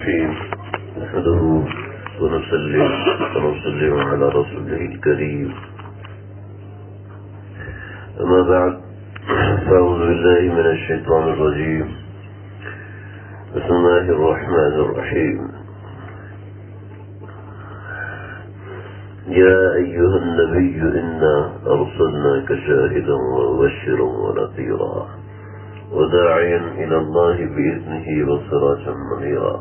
نحمده ونسلم على رسوله الكريم. أما بعد، فأعوذ بالله من الشيطان الرجيم. بسم الله الرحمن الرحيم. يا أيها النبي إنا أرسلناك شاهدا ومبشرا ونذيرا وداعيا إلى الله بإذنه وسراجا منيرا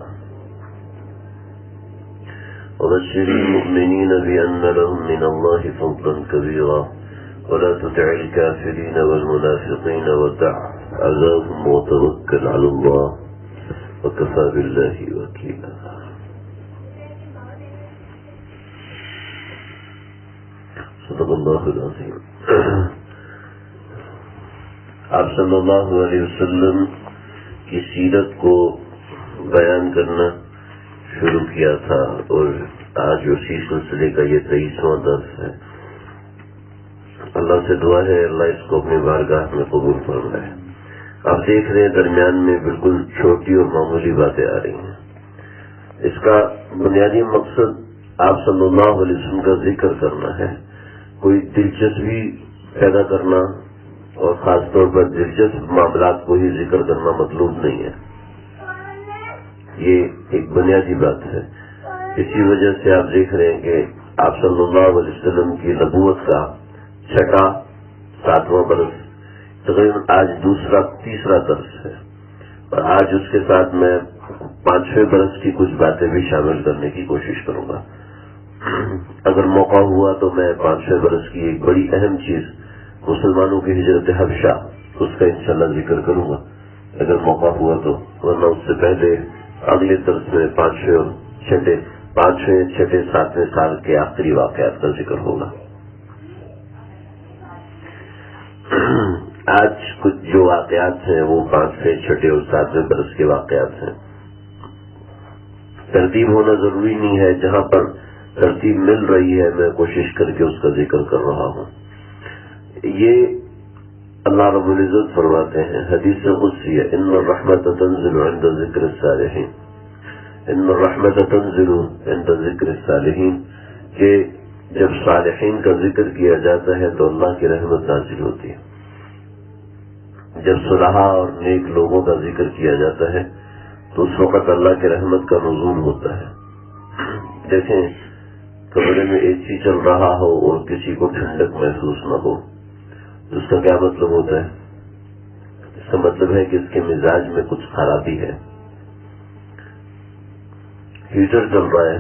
وبشر المؤمنين بأن لهم من الله فضلا كبيرا ولا تطع الكافرين والمنافقين ودع أذاهم وتوكل على الله وكفى بالله وكيلا. صدق الله العظيم. آپ صلی اللہ علیہ وسلم کی سیرت کو بیان کرنا شروع کیا تھا اور آج اسی سلسلے کا یہ 23واں درس ہے. اللہ سے دعا ہے اللہ اس کو اپنی بارگاہ میں قبول فرمائے. آپ دیکھ رہے ہیں درمیان میں بالکل چھوٹی اور معمولی باتیں آ رہی ہیں. اس کا بنیادی مقصد آپ صلی اللہ علیہ وسلم کا ذکر کرنا ہے. کوئی دلچسپی پیدا کرنا اور خاص طور پر دلچسپ معاملات کو ہی ذکر کرنا مطلوب نہیں ہے. یہ ایک بنیادی بات ہے. اسی وجہ سے آپ دیکھ رہے ہیں کہ آپ صلی اللہ علیہ وسلم کی نبوت کا 7واں برس تقریباً آج تیسرا درس ہے اور آج اس کے ساتھ میں 5ویں برس کی کچھ باتیں بھی شامل کرنے کی کوشش کروں گا. اگر موقع ہوا تو میں 5ویں برس کی ایک بڑی اہم چیز مسلمانوں کی ہجرت حبشہ اس کا انشاءاللہ ذکر کروں گا اگر موقع ہوا تو، ورنہ اس سے پہلے اگلے درس میں 5ویں، 6ویں، 7ویں سال کے آخری واقعات کا ذکر ہوگا. آج کچھ جو واقعات ہیں وہ 5ویں، 6ویں اور 7ویں برس کے واقعات ہیں. ترتیب ہونا ضروری نہیں ہے، جہاں پر ترتیب مل رہی ہے میں کوشش کر کے اس کا ذکر کر رہا ہوں. یہ اللہ رب العزت فرماتے ہیں حدیث قدسی ہے، ان الرحمت تنزل عند ذکر الصالحین، ان الرحمت تنزل عند ذکر الصالحین، کہ جب صالحین کا ذکر کیا جاتا ہے تو اللہ کی رحمت نازل ہوتی ہے. جب صلحاء اور نیک لوگوں کا ذکر کیا جاتا ہے تو اس وقت اللہ کی رحمت کا نزول ہوتا ہے. دیکھیں کمرے میں اے سی چل رہا ہو اور کسی کو ٹھنڈک محسوس نہ ہو تو اس کا کیا مطلب ہوتا ہے؟ اس کا مطلب ہے کہ اس کے مزاج میں کچھ خرابی ہے. ہیٹر چل رہا ہے،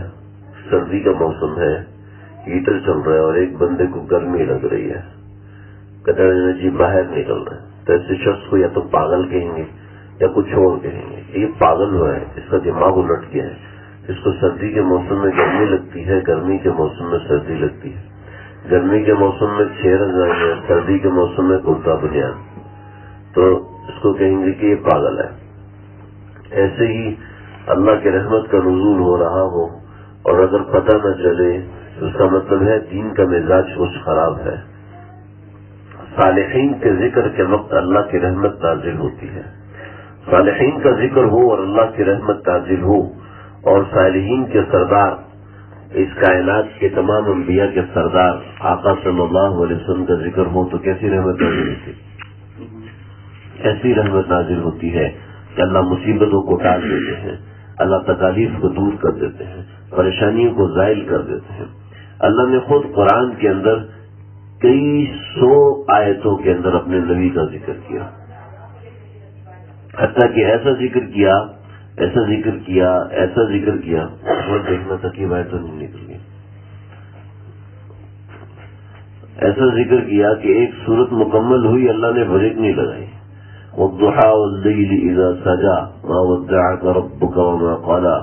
سردی کا موسم ہے، ہیٹر چل رہا ہے اور ایک بندے کو گرمی لگ رہی ہے، کہتا ہے جی باہر نکل رہا ہے، تو ایسے شخص کو یا تو پاگل کہیں گے یا کچھ اور کہیں گے. یہ پاگل ہوا ہے، اس کا دماغ الٹ گیا ہے. اس کو سردی کے موسم میں گرمی لگتی ہے، گرمی کے موسم میں سردی لگتی ہے، گرمی کے موسم میں 6 رضائیں ہیں، سردی کے موسم میں کرتا بنیان، تو اس کو کہیں گے کہ یہ پاگل ہے. ایسے ہی اللہ کی رحمت کا نزول ہو رہا ہو اور اگر پتہ نہ چلے تو اس کا مطلب ہے دین کا مزاج کچھ خراب ہے. صالحین کے ذکر کے وقت اللہ کی رحمت نازل ہوتی ہے. صالحین کا ذکر ہو اور اللہ کی رحمت نازل ہو اور صالحین کے سردار، اس کائنات کے تمام انبیاء کے سردار آقا صلی اللہ علیہ وسلم کا ذکر ہو تو کیسی رحمت نازل ہوتی ہے؟ ایسی رحمت نازل ہوتی ہے کہ اللہ مصیبتوں کو ٹال دیتے ہیں، اللہ تکالیف کو دور کر دیتے ہیں، پریشانیوں کو زائل کر دیتے ہیں. اللہ نے خود قرآن کے اندر کئی 100 آیتوں کے اندر اپنے نبی کا ذکر کیا، حتیٰ کہ ایسا ذکر کیا اور دیکھنا تھا کہ بات تو نہیں نکل گئی. ایسا ذکر کیا کہ ایک صورت مکمل ہوئی، اللہ نے بریک نہیں لگائی. والضحى والليل إذا سجى ما ودعك ربك وما قلى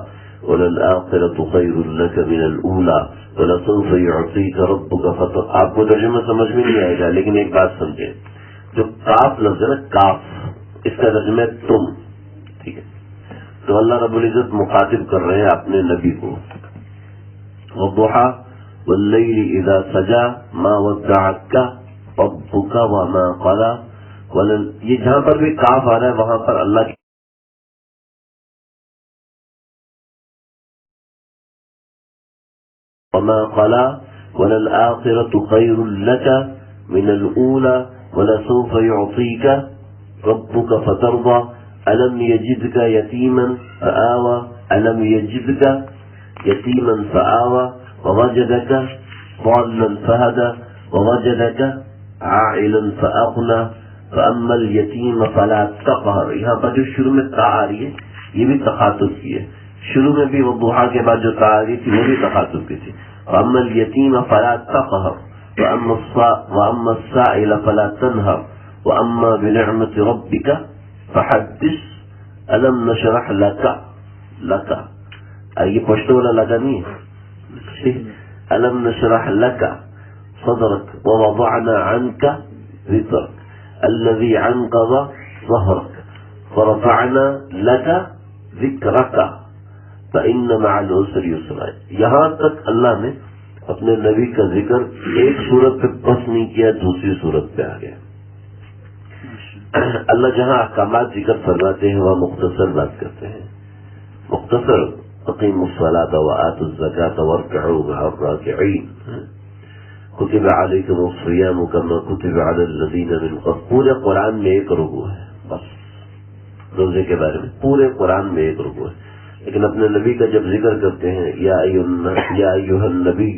وللآخرة خير لك من الأولى ولسوف يعطيك ربك فترضى. آپ کو ترجمہ سمجھ میں نہیں آئے گا لیکن ایک بات سمجھیں، جو کاف لفظ ہے نا، کاف، اس کا ترجمہ ہے تم. ٹھیک ہے، تو اللہ رب العزت مخاطب کر رہے ہیں اپنے نبی کو. والضحى والليل إذا سجى ما ودعك ربك وما قلى. یہ جہاں پر بھی کاف آ رہا ہے وہاں پر اللہ کی وما قلا وللآخرة خير لك من الأولى ولسوف يعطيك ربك فترضى ألم يجدك يتيما فآوى ألم يجدك يتيما فآوى ووجدك ضالا فهدى ووجدك عائلا فأغنى فأما اليتيم فلا تقهر. یہاں پر جو شروع میں تا آ رہی ہے یہ بھی تخاطب کی ہے. شروع میں بھی وہ ضحیٰ کے بعد جو تا آ رہی تھی وہ بھی تخاطب کی تھی. فأما اليتيم فلا تقهر وأما السائل فلا تنهر وأما بنعمة ربك فحدث ألم نشرح لك یہ پشتو والا لگا نہیں ہے. ألم نشرح لك صدرك ووضعنا عنك ذكرك الذي عنقض ظهرك ورفعنا لك ذكرك فإن مع العسر يسرا. یہاں تک اللہ نے اپنے نبی کا ذکر ایک صورت پہ بس نہیں کیا, دوسری صورت پہ آ گیا. اللہ جہاں احکامات ذکر فرماتے ہیں وہاں مختصر بات کرتے ہیں. مختصر اقیموا الصلاة وآتوا الزکاة وارکعوا مع الراکعین. کتب علیکم الصیام کما کتب علی الذین من قبل. پورے قرآن میں ایک رکوع ہے بس روزے کے بارے میں, پورے قرآن میں ایک رکوع ہے. لیکن اپنے نبی کا جب ذکر کرتے ہیں یا ایھا النبی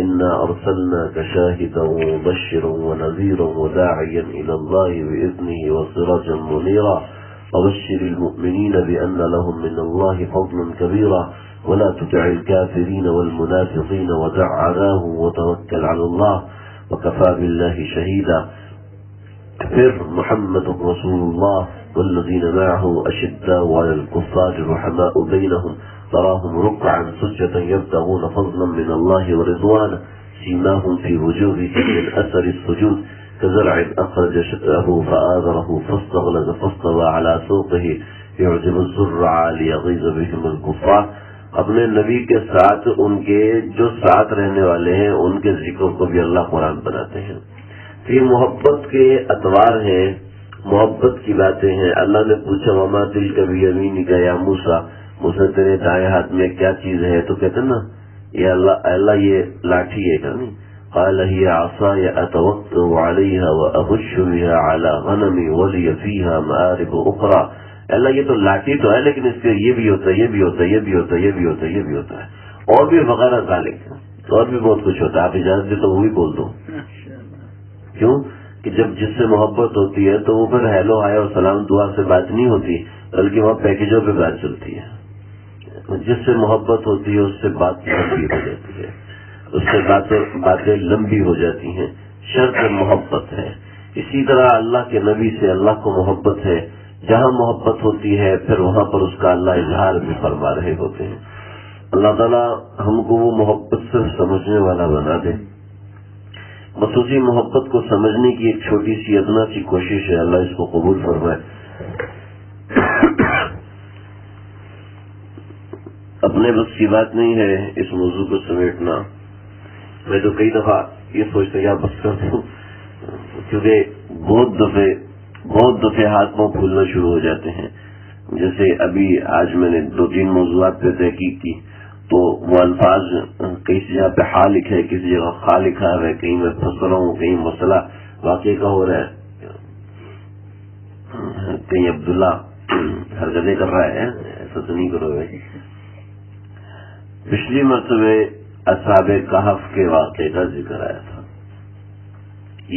انا ارسلناک شاہدا ومبشرا ونذیرا وداعیا الی اللہ باذنہ وسراجا منیرا وبشر المؤمنین بان لهم من اللہ فضلا کبیرا ولا تطع الكافرین والمنافقین ودع عذاهم وتوکل علی اللہ وکفى باللہ شہیدا. پھر محمد رسول اللہ والذین معه اشداء على الكفار رحماء بینهم تراهم ركعا سجدا يبتغون فضلا من الله ورضوانا سيماهم في وجوههم من اثر السجود كزرع اخرج شطأه فآذره فاستغلظ فاستوى على سوقه يعجب الزرع ليغيظ بهم الكفار. اپنے نبی کے ساتھ ان کے جو ساتھ رہنے والے ہیں ان کے ذکر کو بھی اللہ قرآن بناتے ہیں. یہ محبت کے اطوار ہیں, محبت کی باتیں ہیں. اللہ نے پوچھا وما تلک بیمینک یا موسیٰ, موسیٰ تیرے دائیں ہاتھ میں کیا چیز ہے؟ تو کہتے نا یہ اللہ یہ لاٹھی ہے کہ نہیں. قال هي عصاي اتوكل عليها واهش بها على غنمي ولي فيها مآرب اخرى. اللہ یہ تو لاٹھی تو ہے لیکن اس کے یہ بھی ہوتا ہے, یہ بھی ہوتا ہے, یہ بھی ہوتا ہے, یہ بھی ہوتا ہے, یہ بھی ہوتا ہے, اور بھی وغیرہ ذالک, اور بھی بہت کچھ ہوتا ہے. آپ اجازت دے تو وہ بھی بول دو. کیوں کہ جب جس سے محبت ہوتی ہے تو وہ پھر ہیلو ہائے اور سلام دعا سے بات نہیں ہوتی بلکہ وہاں پیکجوں پہ بات چلتی ہے. جس سے محبت ہوتی ہے اس سے بات لمبی ہو جاتی ہے, اس سے باتیں لمبی ہو جاتی ہیں. شرط محبت ہے. اسی طرح اللہ کے نبی سے اللہ کو محبت ہے. جہاں محبت ہوتی ہے پھر وہاں پر اس کا اللہ اظہار بھی فرما رہے ہوتے ہیں. اللہ تعالیٰ ہم کو وہ محبت صرف سمجھنے والا بنا دے. بس اسی محبت کو سمجھنے کی ایک چھوٹی سی ادنا سی کوشش ہے. اللہ اس کو قبول فرمائے. اپنے بس کی بات نہیں ہے اس موضوع کو سمیٹنا. میں تو کئی دفعہ یہ سوچتا یا بس کر دوں کیونکہ بہت دفعے ہاتھ پاؤں پھولنا شروع ہو جاتے ہیں. جیسے ابھی آج میں نے 2-3 موضوعات پہ تحقیق کی تو وہ الفاظ کسی جگہ پہ ہا لکھا ہے, کسی جگہ خا لکھا ہے, کہیں میں پھنس رہا ہوں, کہیں مسئلہ واقع کا ہو رہا ہے, کہیں عبداللہ حرکتیں کر رہا ہے. ایسا تو نہیں کرو بھائی. پچھلی مرتبہ اصحاب کہف کے واقعے کا ذکر آیا تھا.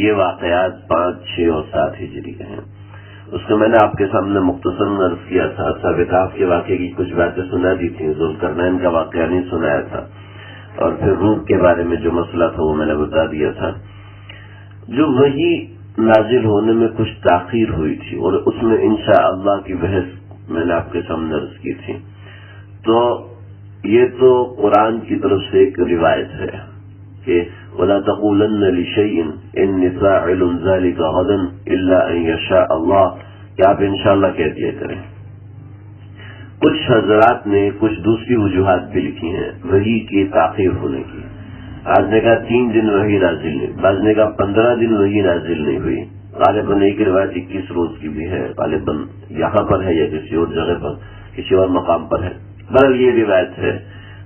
یہ واقعات 5, 6 اور 7 ہجری کے ہیں. اس کو میں نے آپ کے سامنے مختصر عرض کیا تھا. اصحاب کہف کے واقعے کی کچھ باتیں سنا دی تھیں. ذوالقرنین کا واقعہ نہیں سنایا تھا. اور پھر روح کے بارے میں جو مسئلہ تھا وہ میں نے بتا دیا تھا. جو وہی نازل ہونے میں کچھ تاخیر ہوئی تھی اور اس میں انشاءاللہ کی بحث میں نے آپ کے سامنے عرض کی تھی. تو یہ تو قرآن کی طرف سے ایک روایت ہے کہ وَلَا تَقُولَنَّ لِشَيْءٍ إِنِّي فَاعِلٌ ذَلِكَ غَدًا إِلَّا أَن يَشَاءَ اللَّهُ کہ آپ انشاءاللہ کہہ دیا کریں. کچھ حضرات نے کچھ دوسری وجوہات بھی لکھی ہیں وحی کی تاخیر ہونے کی. بعض نے کہا 3 دن وحی نازل نہیں, بعض نے کہا 15 دن وحی نازل نہیں ہوئی. غالباً ایک روایت 21 روز کی بھی ہے, غالباً یہاں پر ہے یا کسی اور جگہ پر کسی اور مقام پر ہے. بہرحال یہ روایت ہے.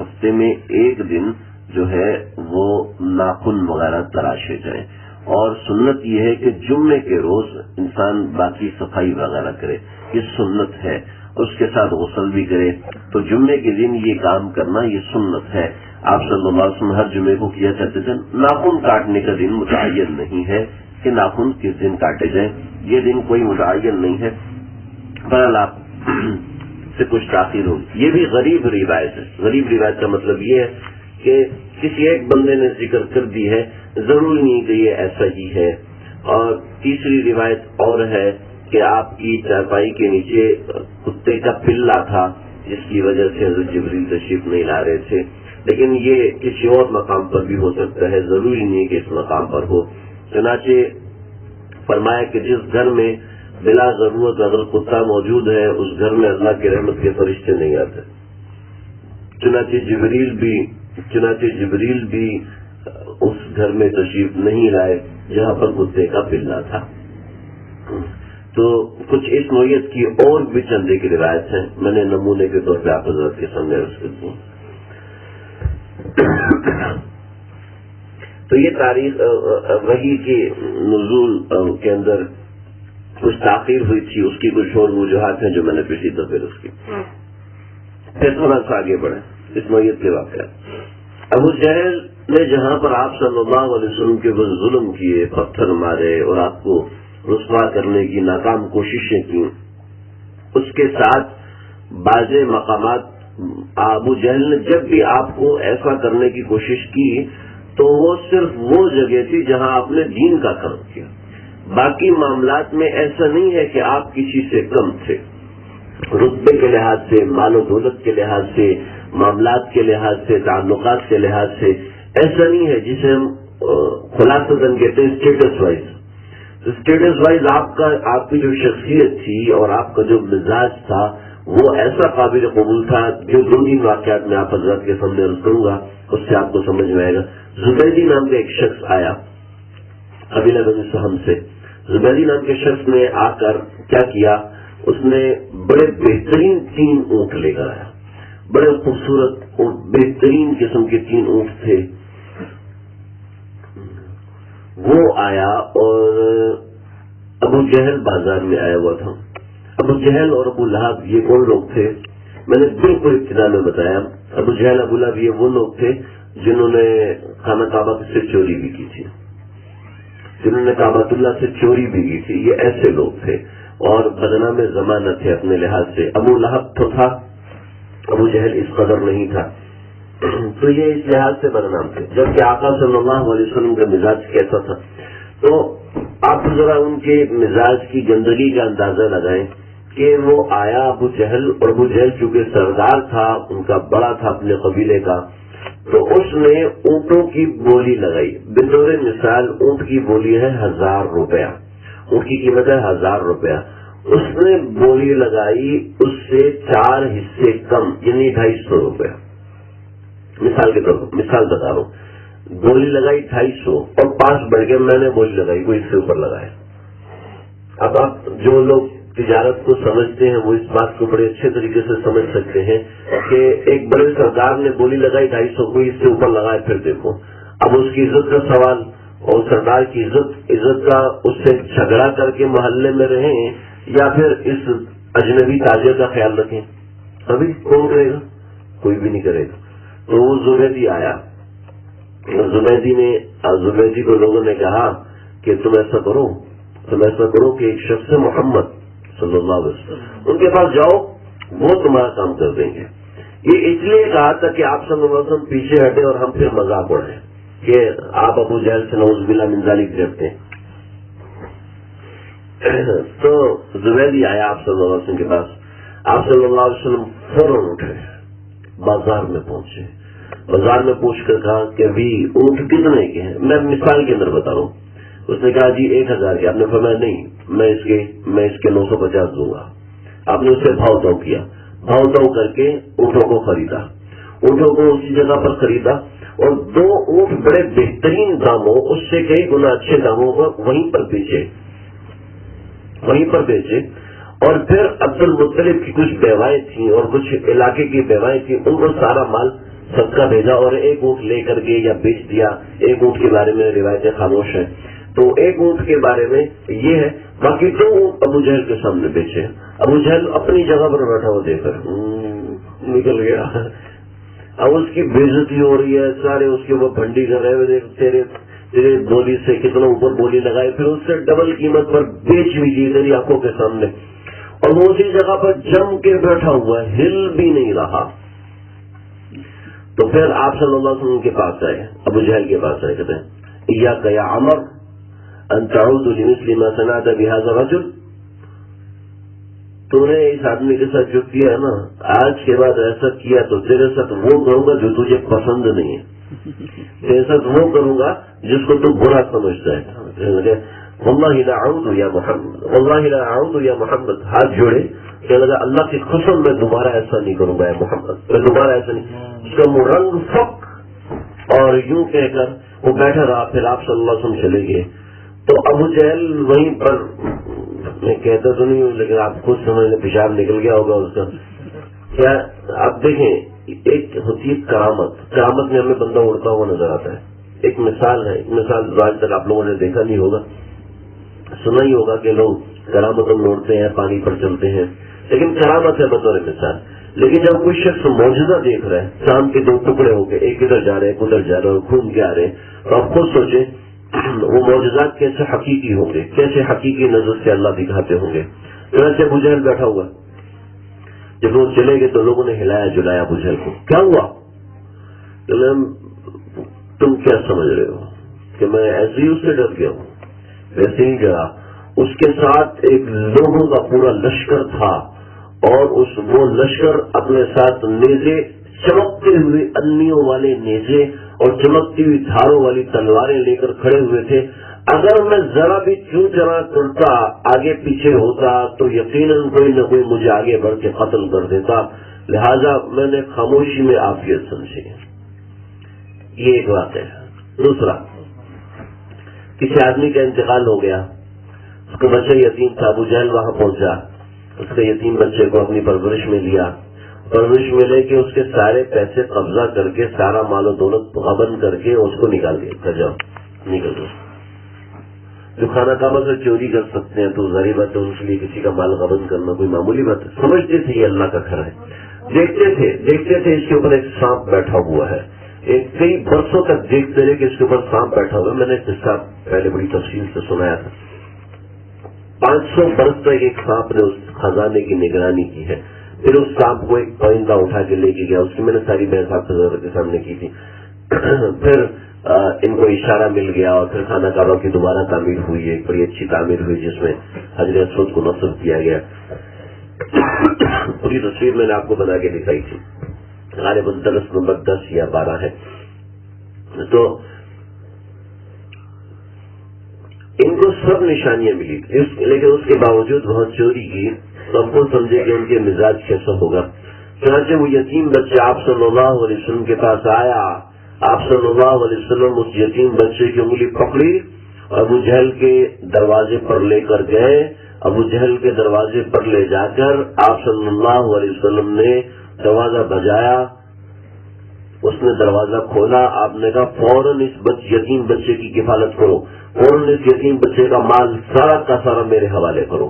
ہفتے میں ایک دن جو ہے وہ ناخن وغیرہ تراشے جائیں، اور سنت یہ ہے کہ جمعے کے روز انسان باقی صفائی وغیرہ کرے، یہ سنت ہے، اس کے ساتھ غسل بھی کرے، تو جمعے کے دن یہ کام کرنا یہ سنت ہے۔ آپ صلی اللہ علیہ وسلم ہر جمعے کو کیا کرتے تھے۔ ناخن کاٹنے کا دن متعین نہیں ہے کہ ناخن کس دن کاٹے جائیں، یہ دن کوئی متعین نہیں ہے، بہرحال آپ سے کچھ تاخیر ہوگی۔ یہ بھی غریب روایت ہے۔ غریب روایت کا مطلب یہ ہے کہ کسی ایک بندے نے ذکر کر دی ہے، ضروری نہیں کہ یہ ایسا ہی ہے۔ اور تیسری روایت اور ہے کہ آپ کی چارپائی کے نیچے کتے کا پلہ تھا، جس کی وجہ سے حضرت جبریل تشریف نہیں لا رہے تھے، لیکن یہ کسی اور مقام پر بھی ہو سکتا ہے، ضروری نہیں کہ اس مقام پر ہو۔ چنانچہ فرمایا کہ جس گھر میں بلا ضرورت اگر کتا موجود ہے، اس گھر میں اللہ کی رحمت کے فرشتے نہیں آتے۔ چنانچہ جبریل بھی اس گھر میں تشریف نہیں لائے جہاں پر کتے کا پلہ تھا۔ تو کچھ اس نوعیت کی اور بھی چند ایک روایت ہیں، میں نے نمونے کے طور پہ آپ حضرت کے سامنے عرض کر دی۔ تو یہ تاریخ وحی کے نزول کے اندر کچھ تاخیر ہوئی تھی، اس کی کچھ اور وجوہات ہیں جو میں نے پچھلی دفعہ عرض کی۔ پھر تھوڑا سا آگے بڑھے اس نوعیت کے واقعات۔ ابو جہل نے جہاں پر آپ صلی اللہ علیہ وسلم کے وہ ظلم کیے، پتھر مارے اور آپ کو رسوا کرنے کی ناکام کوششیں کی، اس کے ساتھ بعض مقامات ابو جہل نے جب بھی آپ کو ایسا کرنے کی کوشش کی تو وہ صرف وہ جگہ تھی جہاں آپ نے دین کا کام کیا، باقی معاملات میں ایسا نہیں ہے کہ آپ کسی سے کم تھے، رتبے کے لحاظ سے، مال و دولت کے لحاظ سے، معاملات کے لحاظ سے، تعلقات کے لحاظ سے، ایسا نہیں ہے جسے ہم خلاصتاً کہتے ہیں اسٹیٹس وائز آپ کی جو شخصیت تھی اور آپ کا جو مزاج تھا وہ ایسا قابل قبول تھا، جو دو تین واقعات میں آپ حضرات کے سامنے عرض کروں گا، اس سے آپ کو سمجھ میں آئے گا۔ زبیدی نام کا ایک شخص آیا قبیلہ بنی سہم سے۔ زبیدی نام کے شخص نے آ کر کیا کیا، اس نے بڑے بہترین 3 اونٹ لے کر آیا، بڑے خوبصورت اور بہترین قسم کے 3 اونٹ تھے۔ وہ آیا اور ابو جہل بازار میں آیا ہوا تھا۔ ابو جہل اور ابو لہب یہ کون لوگ تھے؟ میں نے بالکل ابتدا میں بتایا، ابو جہل ابو لہب یہ وہ لوگ تھے جنہوں نے خانہ کعبہ سے چوری بھی کی تھی، جنہوں نے کعبۃ اللہ سے چوری بھی کی تھی، یہ ایسے لوگ تھے اور بدنام زمانہ تھے اپنے لحاظ سے۔ ابو لہب تو تھا، ابو جہل اس قدر نہیں تھا، تو یہ اس لحاظ سے بدنام تھے۔ جبکہ آقا صلی اللہ علیہ وسلم کا مزاج کیسا تھا، تو آپ ذرا ان کے مزاج کی گندگی کا اندازہ لگائیں کہ وہ آیا ابو جہل، اور ابو جہل چونکہ سردار تھا، ان کا بڑا تھا اپنے قبیلے کا، تو اس نے اونٹوں کی بولی لگائی۔ بطور مثال اونٹ کی بولی ہے 1000 روپیہ، اونٹ کی قیمت ہے 1000 روپیہ۔ اس نے بولی لگائی اس سے 4 حصے کم، یعنی 250 روپیہ۔ مثال کے طور پر مثال بتا رہا ہوں، بولی لگائی 250 اور 5 بڑھ کے میں نے بولی لگائی، کوئی اس سے اوپر لگائے۔ اب آپ جو لوگ تجارت کو سمجھتے ہیں وہ اس بات کو بڑے اچھے طریقے سے سمجھ سکتے ہیں کہ ایک بڑے سردار نے بولی لگائی 250، کوئی اس سے اوپر لگائے، پھر دیکھو اب اس کی عزت کا سوال، اور سردار کی عزت کا اس سے جھگڑا کر کے محلے میں رہیں یا پھر اس اجنبی تاجر کا خیال رکھیں، ابھی کون کرے گا؟ کوئی بھی نہیں کرے گا۔ تو وہ زبیدی آیا، زبیدی کو لوگوں نے کہا کہ تم ایسا کرو کہ ایک شخص محمد صلی اللہ علیہ وسلم ان کے پاس جاؤ، وہ تمہارا کام کر دیں گے۔ یہ اس لیے کہا تھا کہ آپ صلی اللہ علیہ وسلم پیچھے ہٹے اور ہم پھر مذاق اڑائیں کہ آپ ابو جہل سے نعوذ باللہ من ذالک ڈرتے ہیں۔ تو زبیدی آیا آپ صلی اللہ علیہ وسلم کے پاس، آپ صلی اللہ علیہ وسلم فوراً اٹھے، بازار میں پہنچے، بازار میں پوچھ کر کہا کہ ابھی اونٹ کتنے کے ہیں؟ میں مثال کے اندر بتا رہا ہوں۔ اس نے کہا جی 1000 کے۔ آپ نے فرمایا نہیں، میں اس کے 950 دوں گا۔ آپ نے اسے بھاؤ تاؤ کیا، بھاؤ تاؤ کر کے اونٹوں کو خریدا، اونٹوں کو اسی جگہ پر خریدا، اور 2 اونٹ بڑے بہترین داموں، اس سے کئی گنا اچھے داموں پر وہیں پر بیچے، اور پھر عبد المطلب کی کچھ بیوائیں تھیں اور کچھ علاقے کی بیوائیں تھیں، ان کو سارا مال صدقہ بھیجا اور ایک اونٹ لے کر کے یا بیچ دیا. ایک اونٹ کے بارے میں روایتیں خاموش ہیں. تو ایک اونٹ کے بارے میں یہ ہے. باقی 2 اونٹ ابو جہل کے سامنے بیچے. ابو جہل اپنی جگہ پر بیٹھا ہوا دیکھ کر نکل گیا. اب اس کی بےعزتی ہو رہی ہے, سارے اس کے اوپر بھنڈی کر رہے ہوئے, تیرے بولی سے کتنا اوپر بولی لگائے, پھر اس سے ڈبل قیمت پر بیچ بھی دی تیری آنکھوں کے سامنے. اور وہ اسی جگہ پر جم کے بیٹھا ہوا ہے, ہل بھی نہیں رہا. تو پھر آپ صلی اللہ علیہ وسلم کے پاس آئے, ابو جہل کے پاس آئے, کہتے ہیں ایاک یا عمر ان تعود لمثل ما صنعت بهذا الرجل, تو نے اس آدمی کے ساتھ جو کیا ہے نا, آج کے بعد ایسا کیا تو تیرے ساتھ وہ کروں گا جو تجھے پسند نہیں ہے, تیرے ساتھ وہ کروں گا جس کو تو برا سمجھتا ہے. واللہ لا اعود یا محمد, واللہ لا اعود یا محمد, ہاتھ جوڑے کہ لگا اللہ کی قسم میں دوبارہ ایسا نہیں کروں گا یا محمد, میں دوبارہ ایسا نہیں. اس کا منہ رنگ فک اور یوں کہہ کر وہ بیٹھا رہا. پھر آپ صلی اللہ علیہ وسلم چلے گئے. تو ابو جہل وہیں پر, میں کہتا تو نہیں ہوں لیکن آپ خود سمجھنے پیشاب نکل گیا ہوگا اس کا. کیا آپ دیکھیں, ایک ہوتی ہے کرامت, کرامت میں ہمیں بندہ اڑتا ہوا نظر آتا ہے. ایک مثال ہے, ایک مثال آج تک آپ لوگوں نے دیکھا نہیں ہوگا, سنا ہی ہوگا کہ لوگ کرامتوں میں اڑتے ہیں, پانی پر چلتے ہیں, لیکن کرامت ہے بطور مثال. لیکن جب کوئی شخص معجزہ دیکھ رہا ہے, چاند کے 2 ٹکڑے ہو کے ایک ادھر جا رہے ہیں ادھر جا رہے ہیں, گھوم کے آ رہے ہیں, تو آپ خود سوچیں وہ معجزات کیسے حقیقی ہوں گے, کیسے حقیقی نظر سے اللہ دکھاتے ہوں گے. ویسے ابو جہل بیٹھا ہوا, جب وہ چلے گئے تو لوگوں نے ہلایا جلایا ابو جہل کو. کیا ہوا؟ تم کیا سمجھ رہے ہو کہ میں ایسے ہی اس سے ڈر گیا ہوں؟ ویسے ہی ڈرا. اس کے ساتھ ایک لوگوں کا پورا لشکر تھا, اور وہ لشکر اپنے ساتھ نیزے, چمکتے ہوئے انیوں والے نیزے اور چمکتی ہوئی دھاروں والی تلواریں لے کر کھڑے ہوئے تھے. اگر میں ذرا بھی چوں چرا کرتا, آگے پیچھے ہوتا, تو یقیناً کوئی نہ کوئی مجھے آگے بڑھ کے قتل کر دیتا. لہذا میں نے خاموشی میں عافیت سمجھی. یہ ایک واقعہ ہے. دوسرا, کسی آدمی کا انتقال ہو گیا, اس کا بچہ یتیم تھا. ابو جہل وہاں پہنچا, اس کے یتیم بچے کو اپنی پرورش میں لیا. پرورش میں لے کے اس کے سارے پیسے قبضہ کر کے, سارا مال و دولت غبن کر کے اس کو نکال دیا. جاؤ نکل دو. جو خانہ کعبہ سے چوری کر سکتے ہیں تو ظاہر بات ہے ان کے لیے کسی کا مال غبن کرنا کوئی معمولی بات ہے. سمجھتے تھے یہ اللہ کا گھر ہے. دیکھتے تھے اس کے اوپر ایک سانپ بیٹھا ہوا ہے. ایک کئی برسوں تک دیکھتے رہے کہ اس کے اوپر سانپ بیٹھا ہوا ہے. میں نے قصہ پہلے بڑی تفصیل سے سنایا تھا. 500 برس تک ایک سانپ نے اس خزانے کی نگرانی کی ہے. پھر اس سانپ کو ایک پرندہ اٹھا کے لے کے گیا. اس کی میں نے ساری بحث آپ کے سامنے کی تھی. پھر ان کو اشارہ مل گیا اور پھر خانہ کعبہ کی دوبارہ تعمیر ہوئی. ایک بڑی اچھی تعمیر ہوئی جس میں حجر اسود کو نصب کیا گیا. پوری تصویر میں نے آپ کو بنا کے دکھائی تھی. غالباً درس نمبر 10 یا 12 ہے. تو ان کو سب نشانیاں ملی, لیکن اس کے باوجود بہت چوری کی. تو ہم کو سمجھے کہ ان کے مزاج کیسا ہوگا. چنانچہ وہ یتیم بچہ آپ صلی اللہ علیہ وسلم کے پاس آیا. آپ صلی اللہ علیہ وسلم اس یتیم بچے کی انگلی پکڑی اور ابو جہل کے دروازے پر لے کر گئے. ابو جہل کے دروازے پر لے جا کر آپ صلی اللہ علیہ وسلم نے دروازہ بجایا. اس نے دروازہ کھولا. آپ نے کہا فوراً اس یتیم بچے کی کفالت کرو, فوراً اس یتیم بچے کا مال سارا کا سارا میرے حوالے کرو.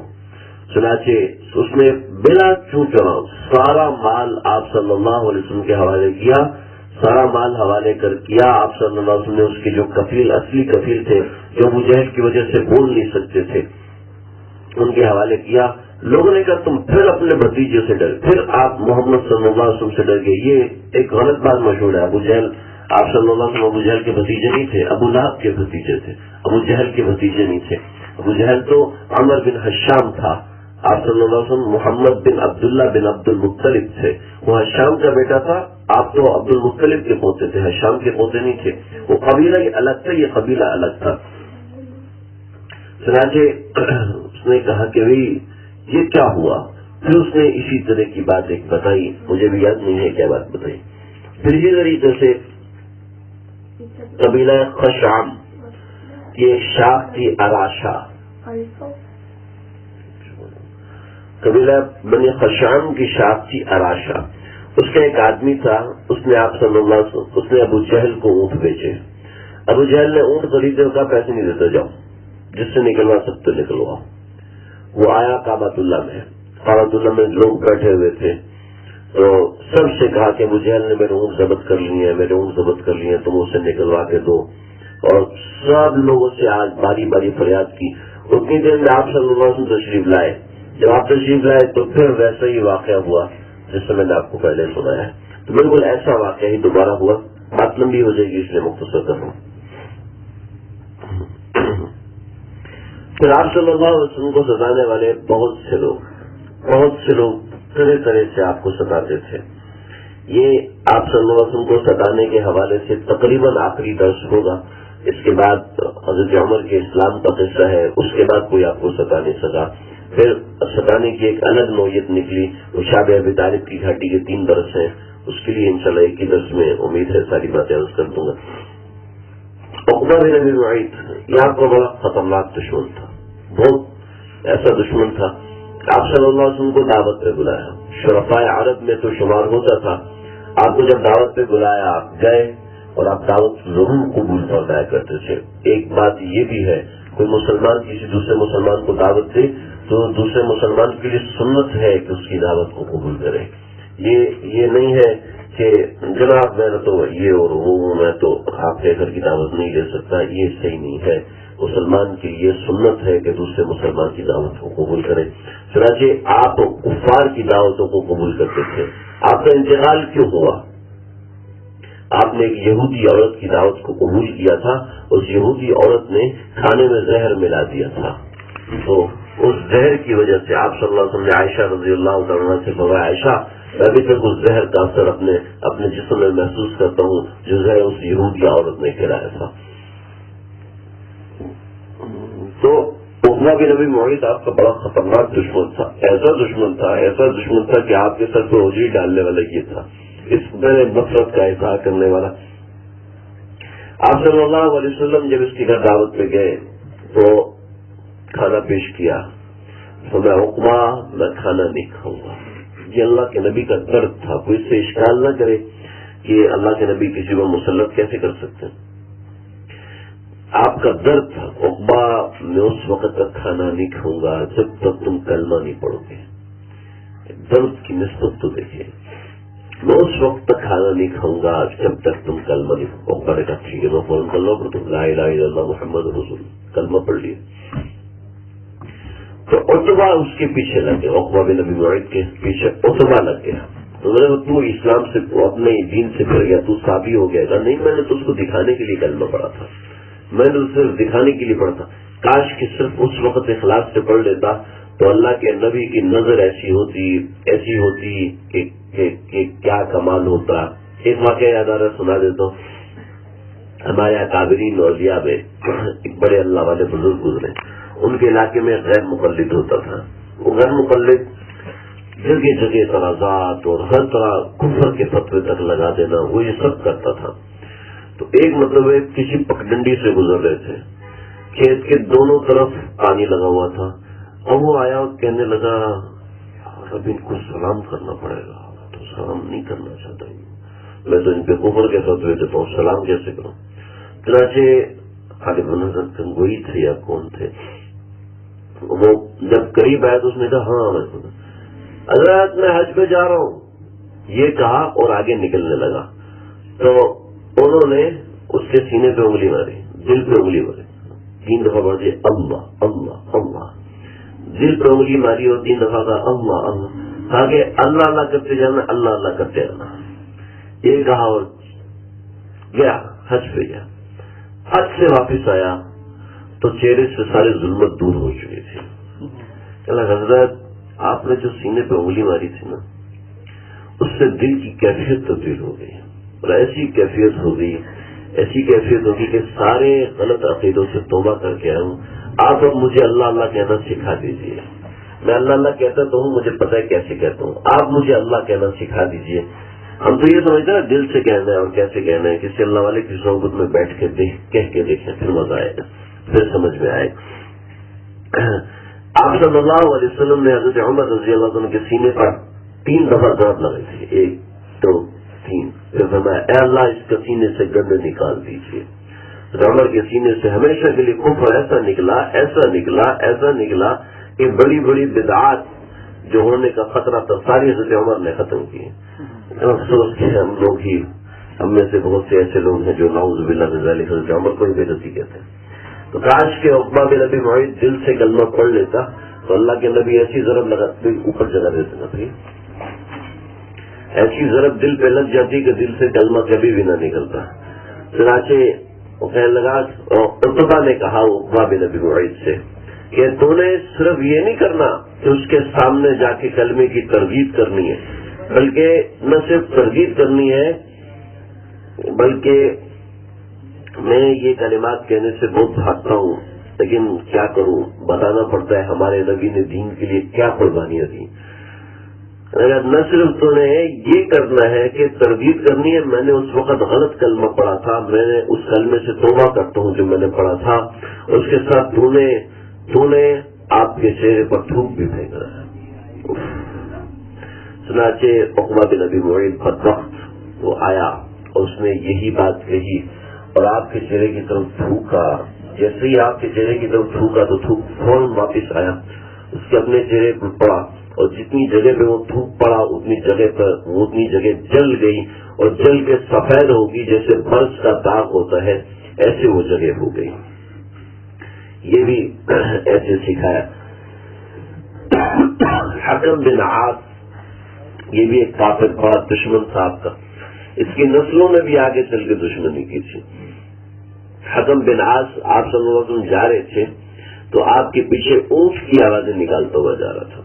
چنانچہ اس نے بلا چوچنا سارا مال آپ صلی اللہ علیہ وسلم کے حوالے کیا. سارا مال حوالے کر کیا. آپ صلی اللہ علیہ وسلم نے اس کے جو کفیل, اصلی کفیل تھے, جو ابو جہل کی وجہ سے بول نہیں سکتے تھے, ان کے حوالے کیا. لوگوں نے کہا تم پھر اپنے بھتیجے سے ڈر, پھر آپ محمد صلی اللہ علیہ وسلم سے ڈر گئے. یہ ایک غلط بات مشہور ہے. ابو جہل, آپ صلی اللہ علیہ وسلم ابو جہل کے بھتیجے نہیں تھے, ابو لہب کے بھتیجے تھے. ابو جہل کے بھتیجے نہیں تھے. ابو جہل تو عمر بن حشام تھا. آپ صلی اللہ علیہ وسلم محمد بن عبداللہ بن عبد المطلب تھے. وہ حشام کا بیٹا تھا. آپ تو عبد المطلب کے پوتے تھے, حشام کے پوتے نہیں تھے. وہ قبیلہ ہی الگ تھا, یہ قبیلہ الگ تھا. چنانچہ اس نے کہا کہ بھائی یہ کیا ہوا. پھر اس نے اسی طرح کی بات ایک بتائی, مجھے بھی یاد نہیں ہے کیا بات بتائی. پھر اسی طریقے سے قبیلہ خشعم کی ایک شاخ تھی اراشا. قبیلہ بنی خشعم کی شاخ تھی اراشا. اس کا ایک آدمی تھا، اس نے آپ صلی اللہ علیہ وسلم، اس نے ابو جہل کو اونٹ بیچے. ابو جہل نے اونٹ خریدے اور کہا پیسے نہیں دیتے، جاؤ جس سے نکلوا سکتے نکلواؤ. وہ آیا کعبۃ اللہ میں، کعبۃ اللہ میں لوگ بیٹھے ہوئے تھے، تو سب سے کہا کہ ابو جہل نے میرے اونٹ ضبط کر لیے ہیں، میرے اونٹ ضبط کر لیے ہیں، تم اسے نکلوا کے دو. اور سب لوگوں سے آج باری باری فریاد کی. اتنی دیر میں آپ صلی اللہ علیہ وسلم تشریف لائے. جب آپ تشریف لائے تو پھر ویسا ہی واقعہ ہوا جس سے میں نے آپ کو پہلے سنایا ہے. تو بالکل ایسا واقعہ ہی دوبارہ ہوا. بات لمبی ہو جائے گی اس لیے مختصر کروں. پھر آپ صلی اللہ علیہ وسلم کو ستانے والے بہت سے لوگ طرح طرح سے آپ کو ستاتے تھے. یہ آپ صلی اللہ علیہ وسلم کو ستانے کے حوالے سے تقریباً آخری درس ہوگا. اس کے بعد حضرت عمر کے اسلام کا قصہ ہے، اس کے بعد کوئی آپ کو ستا نہیں سکا. پھر ستانے کی ایک الگ نوعیت نکلی، وہ شاب ابی طالب کی گھاٹی کے 3 درس ہیں، اس کے لیے انشاءاللہ ایک ہی درس میں امید ہے ساری باتیں عرض کر دوں گا. عقبہ بن ابی معیط یہ آپ کو بڑا خطرناک دشمن تھا، بہت ایسا دشمن تھا. آپ صلی اللہ علیہ وسلم کو دعوت پہ بلایا، شرفاء عرب میں تو شمار ہوتا تھا. آپ کو جب دعوت پہ بلایا آپ گئے اور آپ دعوت ضرور قبول فرمایا کرتے تھے. ایک بات یہ بھی ہے، کوئی مسلمان کسی دوسرے مسلمان کو دعوت دے تو دوسرے مسلمان کے لیے سنت ہے کہ اس کی دعوت کو قبول کرے. یہ نہیں ہے کہ جناب میں نے تو یہ اور وہ، میں تو آپ کے گھر کی دعوت نہیں لے سکتا. یہ صحیح نہیں ہے. مسلمان کی یہ سنت ہے کہ دوسرے مسلمان کی دعوت کو قبول کرے. چنانچہ آپ کفار کی دعوتوں کو قبول کرتے تھے. آپ کا انتقال کیوں ہوا؟ آپ نے ایک یہودی عورت کی دعوت کو قبول کیا تھا. اس یہودی عورت نے کھانے میں زہر ملا دیا تھا. تو اس زہر کی وجہ سے آپ صلی اللہ علیہ وسلم نے عائشہ رضی اللہ تعالیٰ سے فرمایا، عائشہ میں ابھی تک اس زہر کا اثر اپنے جسم میں محسوس کرتا ہوں جو زہر اس یہودی عورت نے کھلایا تھا. تو عقبہ بن ابی معیط آپ کا بڑا خطرناک دشمن تھا. ایسا دشمن تھا کہ آپ کے سر پہ اوجری ڈالنے والا یہ تھا، اس میں نفرت کا اظہار کرنے والا. آپ صلی اللہ علیہ وسلم جب اس کے گھر دعوت پہ گئے تو کھانا پیش کیا تو میں عقبہ میں کھانا نہیں کھاؤں گا. یہ اللہ کے نبی کا درد تھا. کوئی اس سے اشکال نہ کرے کہ اللہ کے نبی کسی کو مسلط کیسے کر سکتے ہیں. آپ کا درد تھا. عقبہ میں اس وقت تک کھانا نہیں کھاؤں گا جب تک تم کلمہ نہیں پڑھو گے. درد کی نسبت تو دیکھیے، میں اس وقت تک کھانا نہیں کھاؤں گا جب تک تم کلمہ نہیں. عقبہ نے کہا ٹھیک ہے میں فون کر لو، تم لا الہ الا اللہ محمد رسول کلمہ پڑھ لیے. تو عتبہ اس کے پیچھے لگ گیا، عقبہ بن ابی معیط کے پیچھے عتبہ لگ گیا. تو میں نے تو اسلام سے اپنے دین سے پھر گیا، تو صحابی ہو گیا. کہا نہیں، میں نے تو اس کو دکھانے کے لیے کلمہ پڑھا تھا، میں نے صرف دکھانے کے لیے پڑھا تھا. کاش کہ صرف اس وقت اخلاص سے پڑھ لیتا تو اللہ کے نبی کی نظر ایسی ہوتی کہ کیا کمال ہوتا. ایک واقعہ یاد آ رہا، سنا دیتا ہوں. ہمارے اکابرین اولیاء میں ایک بڑے اللہ والے بزرگ گزرے. ان کے علاقے میں غیر مقلد ہوتا تھا. وہ غیر مقلد جگہ جگہ اعتراضات اور ہر طرح کفر کے فتوے تک لگا دینا، وہ یہ سب کرتا تھا. تو ایک مطلب ہے کسی پگڈنڈی سے گزر رہے تھے، کھیت کے دونوں طرف پانی لگا ہوا تھا. اب وہ آیا اور کہنے لگا اب ان کو سلام کرنا پڑے گا. تو سلام نہیں کرنا چاہتا ہوں میں، تو ان پہ کفر کے فتوے دیتا ہوں، سلام کیسے کروں. چنانچہ خالد بن حضرت گنگوئی تھے یا کون تھے، وہ جب قریب آیا تو اس نے کہا ہاں حضرت میں حج پہ جا رہا ہوں، یہ کہا اور آگے نکلنے لگا. تو انہوں نے اس کے سینے پہ انگلی ماری، دل پہ انگلی ماری، 3 دفعہ پڑھ دی اللہ اللہ اللہ. دل پہ انگلی ماری اور 3 دفعہ کہا اللہ اللہ. کہا کہ اللہ اللہ کرتے جانا، اللہ اللہ کرتے جانا. یہ کہا اور گیا حج پہ گیا. حج سے واپس آیا تو چہرے سے سارے ظلمت دور ہو چکی تھی. چلا حضرت آپ نے جو سینے پہ انگلی ماری تھی نا، اس سے دل کی کیفیت تبدیل ہو گئی اور ایسی کیفیت ہوگی کہ سارے غلط عقیدوں سے توبہ کر کے آیا ہوں. آپ اب مجھے اللہ اللہ کہنا سکھا دیجیے. میں اللہ اللہ کہتا تو ہوں، مجھے پتہ ہے کیسے کہتا ہوں، آپ مجھے اللہ کہنا سکھا دیجیے. ہم تو یہ سمجھتے ہیں دل سے کہنا ہے اور کیسے کہنا ہے. کسی اللہ والے کی صحبت میں بیٹھ کے کہہ کے دیکھیں، پھر مزہ آئے گا، پھر سمجھ میں آئے گا. آپ صلی اللہ علیہ وسلم نے حضرت عمر رضی اللہ عنہ کے سینے پر 3 دفعہ ضرب لگائی تھی. تو تین پھر فرمایا اے اللہ اس کے سینے سے گند نکال دیجیے. عمر کے سینے سے ہمیشہ کے لیے کفر ایسا نکلا کہ بڑی بڑی بدعات جو ہونے کا خطرہ تھا ساری حضرت عمر نے ختم کی. افسوس کہ ہم میں سے بہت سے ایسے لوگ ہیں جو نعوذ باللہ من ذلک حضرت عمر کو ہی بےعزتی کہتے ہیں. تو کاش کے عقبہ بن ابی معیط دل سے کلمہ پڑھ لیتا تو اللہ کے نبی ایسی ضرب لگاتے اوپر جگہ دیتے نا بھائی، ایسی ضرب دل پہ لگ جاتی کہ دل سے کلمہ کبھی بھی نہ نکلتا. چنانچہ وہ کہنے لگا، عقبہ نے کہا عقبہ بن ابی معیط سے کہ تو نے صرف یہ نہیں کرنا کہ اس کے سامنے جا کے کلمے کی ترغیب کرنی ہے، بلکہ نہ صرف ترغیب کرنی ہے بلکہ میں یہ کلمات کہنے سے بہت بھاگتا ہوں، لیکن کیا کروں، بتانا پڑتا ہے ہمارے نبی نے دین کے لیے کیا قربانیاں دی. اگر نہ صرف تو نے یہ کرنا ہے کہ ترغیب کرنی ہے، میں نے اس وقت غلط کلمہ پڑھا تھا، میں نے اس کلمے سے توبہ کرتا ہوں جو میں نے پڑھا تھا، اس کے ساتھ تو نے آپ کے چہرے پر تھوک بھی پھینکا ہے. چنانچہ عقبہ بن ابی معیط بدبخت وہ آیا اور اس نے یہی بات کہی اور آپ کے چہرے کی طرف تھوکا. جیسے ہی آپ کے چہرے کی طرف تھوکا تو تھوک فوراً واپس آیا، اس کے اپنے چہرے پر پڑا اور جتنی جگہ پہ وہ تھوک پڑا اتنی جگہ جل گئی اور جل کے سفید ہوگی جیسے برف کا داغ ہوتا ہے، ایسے وہ جگہ ہو گئی. یہ بھی ایسے سکھایا. حکم بن عاص یہ بھی ایک کافر بڑا دشمن تھا آپ کا، اس کی نسلوں نے بھی آگے چل کے دشمنی کی تھی. حکم بن عاص آپ صلی اللہ علیہ وسلم جا رہے تھے تو آپ کے پیچھے اونٹ کی آوازیں نکالتا ہوا جا رہا تھا.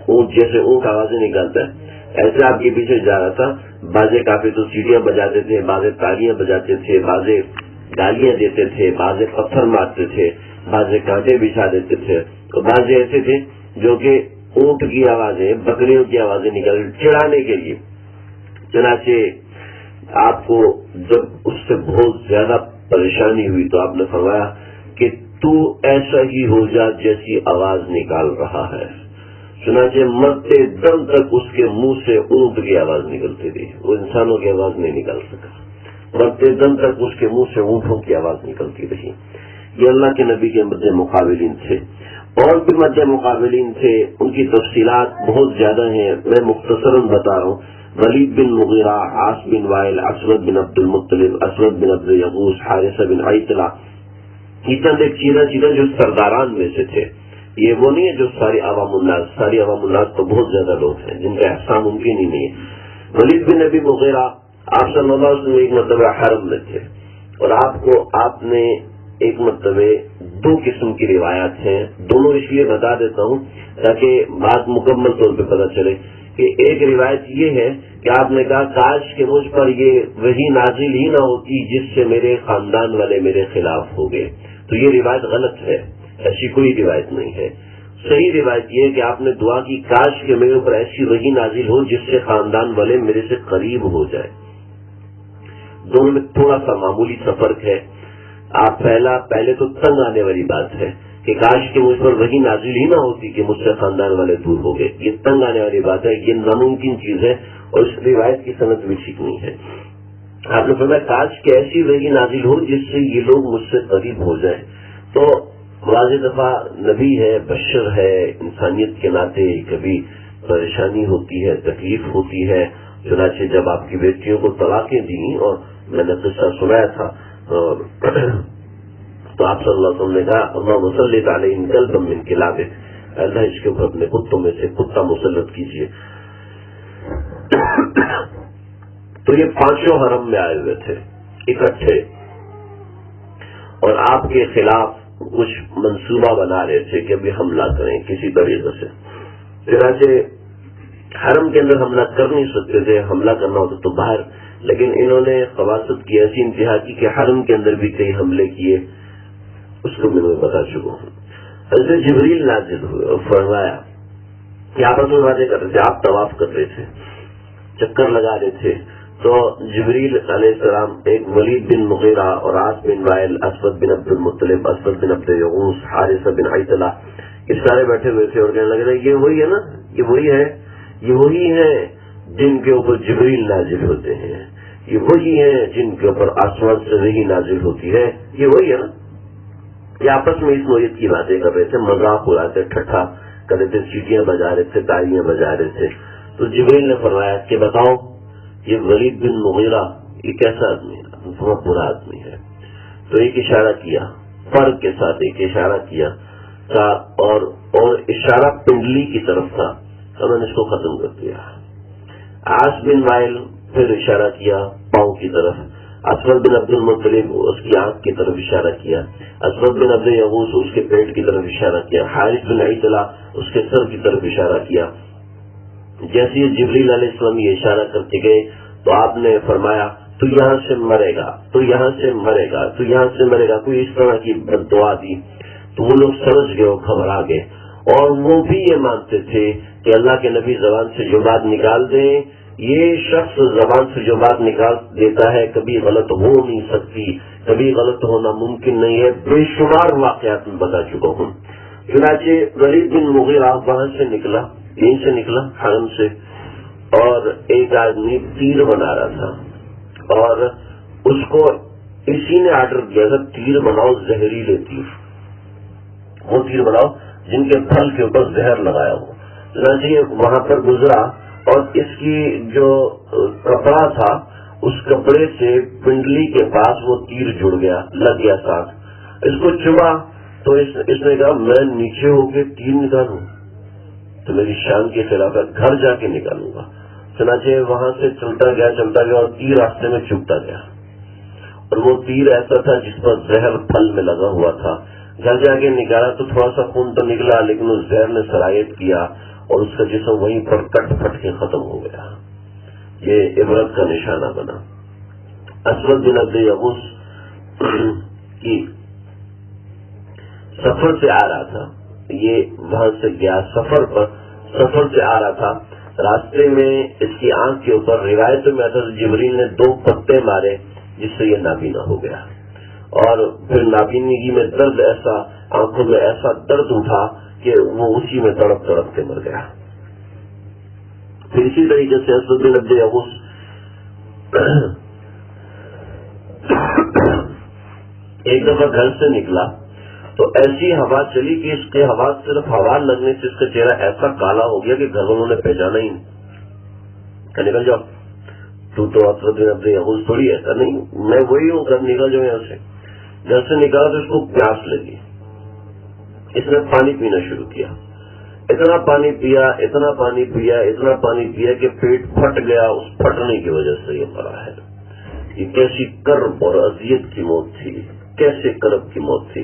اونٹ جیسے اونٹ آوازیں نکالتا ہے ایسے آپ کے پیچھے جا رہا تھا. بازے کافی تو سیڑھیاں بجاتے تھے، بازے تالیاں بجاتے تھے، بازے گالیاں دیتے تھے، بازے پتھر مارتے تھے، بازے کانٹے بچھا دیتے تھے، اور بازے ایسے تھے جو کہ اونٹ کی آوازیں، بکریوں کی آوازیں نکال چڑھانے کے لیے. چنانچہ آپ کو جب اس سے بہت زیادہ پریشانی ہوئی تو آپ نے فرمایا کہ تو ایسا ہی ہو جا جیسی آواز نکال رہا ہے. چنانچہ مرتے دم تک اس کے منہ سے اونٹ کی آواز نکلتی رہی، وہ انسانوں کی آواز نہیں نکال سکا. مرتے دم تک اس کے منہ سے اونٹوں کی آواز نکلتی رہی. یہ اللہ کے نبی کے مدِ مقابلین تھے. اور بھی مدِ مقابلین تھے، ان کی تفصیلات بہت زیادہ ہیں، میں مختصراً بتا رہا ہوں. ولید بن مغیرہ، عاص بن وائل، اسود بن عبد المطلب، اسود بن عبد یغوث، حارثہ بن عیطلہ، یہ چند ایک چیزیں جو سرداران میں سے تھے. یہ وہ نہیں ہے جو ساری عوام الناس تو بہت زیادہ لوگ ہیں جن کا احسان ممکن ہی نہیں ہے. ولید بن ابی مغیرہ آپ صلی اللہ علیہ وسلم ایک مرتبہ حرم میں تھے اور آپ نے ایک مرتبہ دو قسم کی روایات ہیں. دونوں اس لیے بتا دیتا ہوں تاکہ بات مکمل طور پہ پتہ چلے کہ ایک روایت یہ ہے کہ آپ نے کہا کاش کہ مجھ پر یہ وحی نازل ہی نہ ہوتی جس سے میرے خاندان والے میرے خلاف ہو گئے. تو یہ روایت غلط ہے، ایسی کوئی روایت نہیں ہے. صحیح روایت یہ ہے کہ آپ نے دعا کی کاش کہ میرے اوپر ایسی وحی نازل ہو جس سے خاندان والے میرے سے قریب ہو جائے. دونوں میں تھوڑا سا معمولی سا فرق ہے. آپ پہلے تو تنگ آنے والی بات ہے کہ کاش کہ مجھ پر وحی نازل ہی نہ ہوتی کہ مجھ سے خاندان والے دور ہو گئے. یہ تنگ آنے والی بات ہے، یہ ناممکن چیز ہے اور اس روایت کی صنعت بھی ٹھیک نہیں ہے. آپ نے فرمایا کاش کہ ایسی وحی نازل ہو جس سے یہ لوگ مجھ سے قریب ہو جائیں. تو بعض دفعہ نبی ہے، بشر ہے، انسانیت کے ناطے کبھی پریشانی ہوتی ہے، تکلیف ہوتی ہے. چنانچہ جب آپ کی بیٹیوں کو طلاقیں دیں اور میں نے قصہ سنایا تھا اور تو آپ صلی اللہ علیہ وسلم نے کہا اللہم صلی علیہم کلبا من کلابک، اللہ اس کے اوپر اپنے کتوں میں سے کتا مسلط کیجیے. تو یہ پانچوں حرم میں آئے ہوئے تھے اکٹھے اور آپ کے خلاف کچھ منصوبہ بنا رہے تھے کہ ابھی حملہ کریں کسی طریقے سے. چنانچہ حرم کے اندر حملہ کر نہیں سکتے تھے، حملہ کرنا ہوتا تو باہر، لیکن انہوں نے خباثت کی ایسی انتہا کی کہ حرم کے اندر بھی کئی حملے کیے. اس کو میں بتا چکا ہوں. حضرت جبریل نازل ہوئے اور فرمایا کہ آپس میں باتیں کر رہے تھے، آپ طواف کر رہے تھے، چکر لگا رہے تھے. تو جبریل علیہ السلام ایک ولید بن مغیرہ اور عاص بن وائل، اسود بن عبد المطلب، اسود بن عبد یغوث، حارثہ بن عیطلہ، یہ سارے بیٹھے ہوئے تھے اور کہنے لگے یہ وہی ہے نا، یہ وہی ہے جن کے اوپر جبریل نازل ہوتے ہیں، یہ وہی ہیں جن کے اوپر آسمان سے وحی نازل ہوتی ہے، یہ وہی ہے نا. یہ آپس میں اس نوعیت کی باتیں کر رہے تھے، مذاق اڑاتے، ٹھٹھا کر رہے تھے، سیٹیاں بجا رہے تھے، تالیاں بجا رہے تھے. تو جبریل نے فرمایا کہ بتاؤ یہ ولید بن مغیرہ یہ کیسا آدمی ہے؟ بہت برا آدمی ہے. تو ایک اشارہ کیا، فرق کے ساتھ ایک اشارہ کیا تھا، اور اشارہ پنڈلی کی طرف تھا. تو میں نے اس کو ختم کر دیا. عاص بن وائل پھر اشارہ کیا پاؤں کی طرف. اسود بن عبد المطلب اس کی آنکھ کی طرف اشارہ کیا. اسود بن عبد یغوث اس کے پیٹ کی طرف اشارہ کیا. حارث بن عیطلہ اس کے سر کی طرف اشارہ کیا. جیسے جبریل علیہ السلام یہ اشارہ کرتے گئے تو آپ نے فرمایا تو یہاں سے مرے گا، تو یہاں سے مرے گا، تو یہاں سے مرے گا. کوئی اس طرح کی بد دعا دی. تو وہ لوگ سمجھ گئے اور گھبرا گئے، اور وہ بھی یہ مانتے تھے کہ اللہ کے نبی زبان سے جو بات نکال دیں، یہ شخص زبان سے جو بات نکال دیتا ہے کبھی غلط ہو نہیں سکتی، کبھی غلط ہونا ممکن نہیں ہے. بے شمار واقعات میں بتا چکا ہوں. چنانچہ ولید بن مغیرہ وہاں سے نکلا، یہیں سے نکلا حرم سے، اور ایک آدمی تیر بنا رہا تھا، اور اس کو اسی نے آرڈر کیا تھا تیر بناؤ، زہریلے تیر، وہ تیر بناؤ جن کے پھل کے اوپر زہر لگایا ہو. چنانچہ یہ وہاں پر گزرا، اور اس کی جو کپڑا تھا اس کپڑے سے پنڈلی کے پاس وہ تیر جڑ گیا، لگ گیا ساتھ. اس کو چبا تو اس نے کہا میں نیچے ہو کے تیر نکالوں تو میری شان کے خلاف ہے، گھر جا کے نکالوں گا. چنانچہ وہاں سے چلتا گیا اور تیر راستے میں چبھتا گیا، اور وہ تیر ایسا تھا جس پر زہر پھل میں لگا ہوا تھا. گھر جا کے نکالا تو تھوڑا سا خون تو نکلا، لیکن اس زہر نے سرایت کیا اور اس کا جسم وہیں پر کٹ پھٹ کے ختم ہو گیا. یہ عبرت کا نشانہ بنا. اسود بن عبد یغوث کی سفر سے آ رہا تھا، یہ وہاں سے گیا سفر سے آ رہا تھا. راستے میں اس کی آنکھ کے اوپر روایتوں میں آتا جبریل نے 2 پتے مارے جس سے یہ نابینا ہو گیا، اور پھر نابینگی میں درد ایسا، آنکھوں میں ایسا درد اٹھا کہ وہ اسی میں تڑپ تڑپ کے مر گیا. پھر اسی طریقے سے اسود بن عبد یغوث ایک دفعہ گھر سے نکلا تو ایسی ہوا چلی کہ اس کے ہوا صرف ہوا لگنے سے اس کا چہرہ ایسا کالا ہو گیا کہ گھر والوں نے پہچانا ہی نہیں کہ نکل جاؤ، تو اسود بن عبد یغوث تھوڑی، ایسا نہیں، میں وہی ہوں، گھر نکل جاؤ یہاں سے. گھر سے نکالا تو اس کو پیاس لگی، اس نے پانی پینا شروع کیا. اتنا پانی پیا، اتنا پانی پیا، اتنا پانی پیا کہ پیٹ پھٹ گیا. اس پھٹنے کی وجہ سے یہ مرا ہے. یہ کیسی کرب اور اذیت کی موت تھی، کیسے کرب کی موت تھی.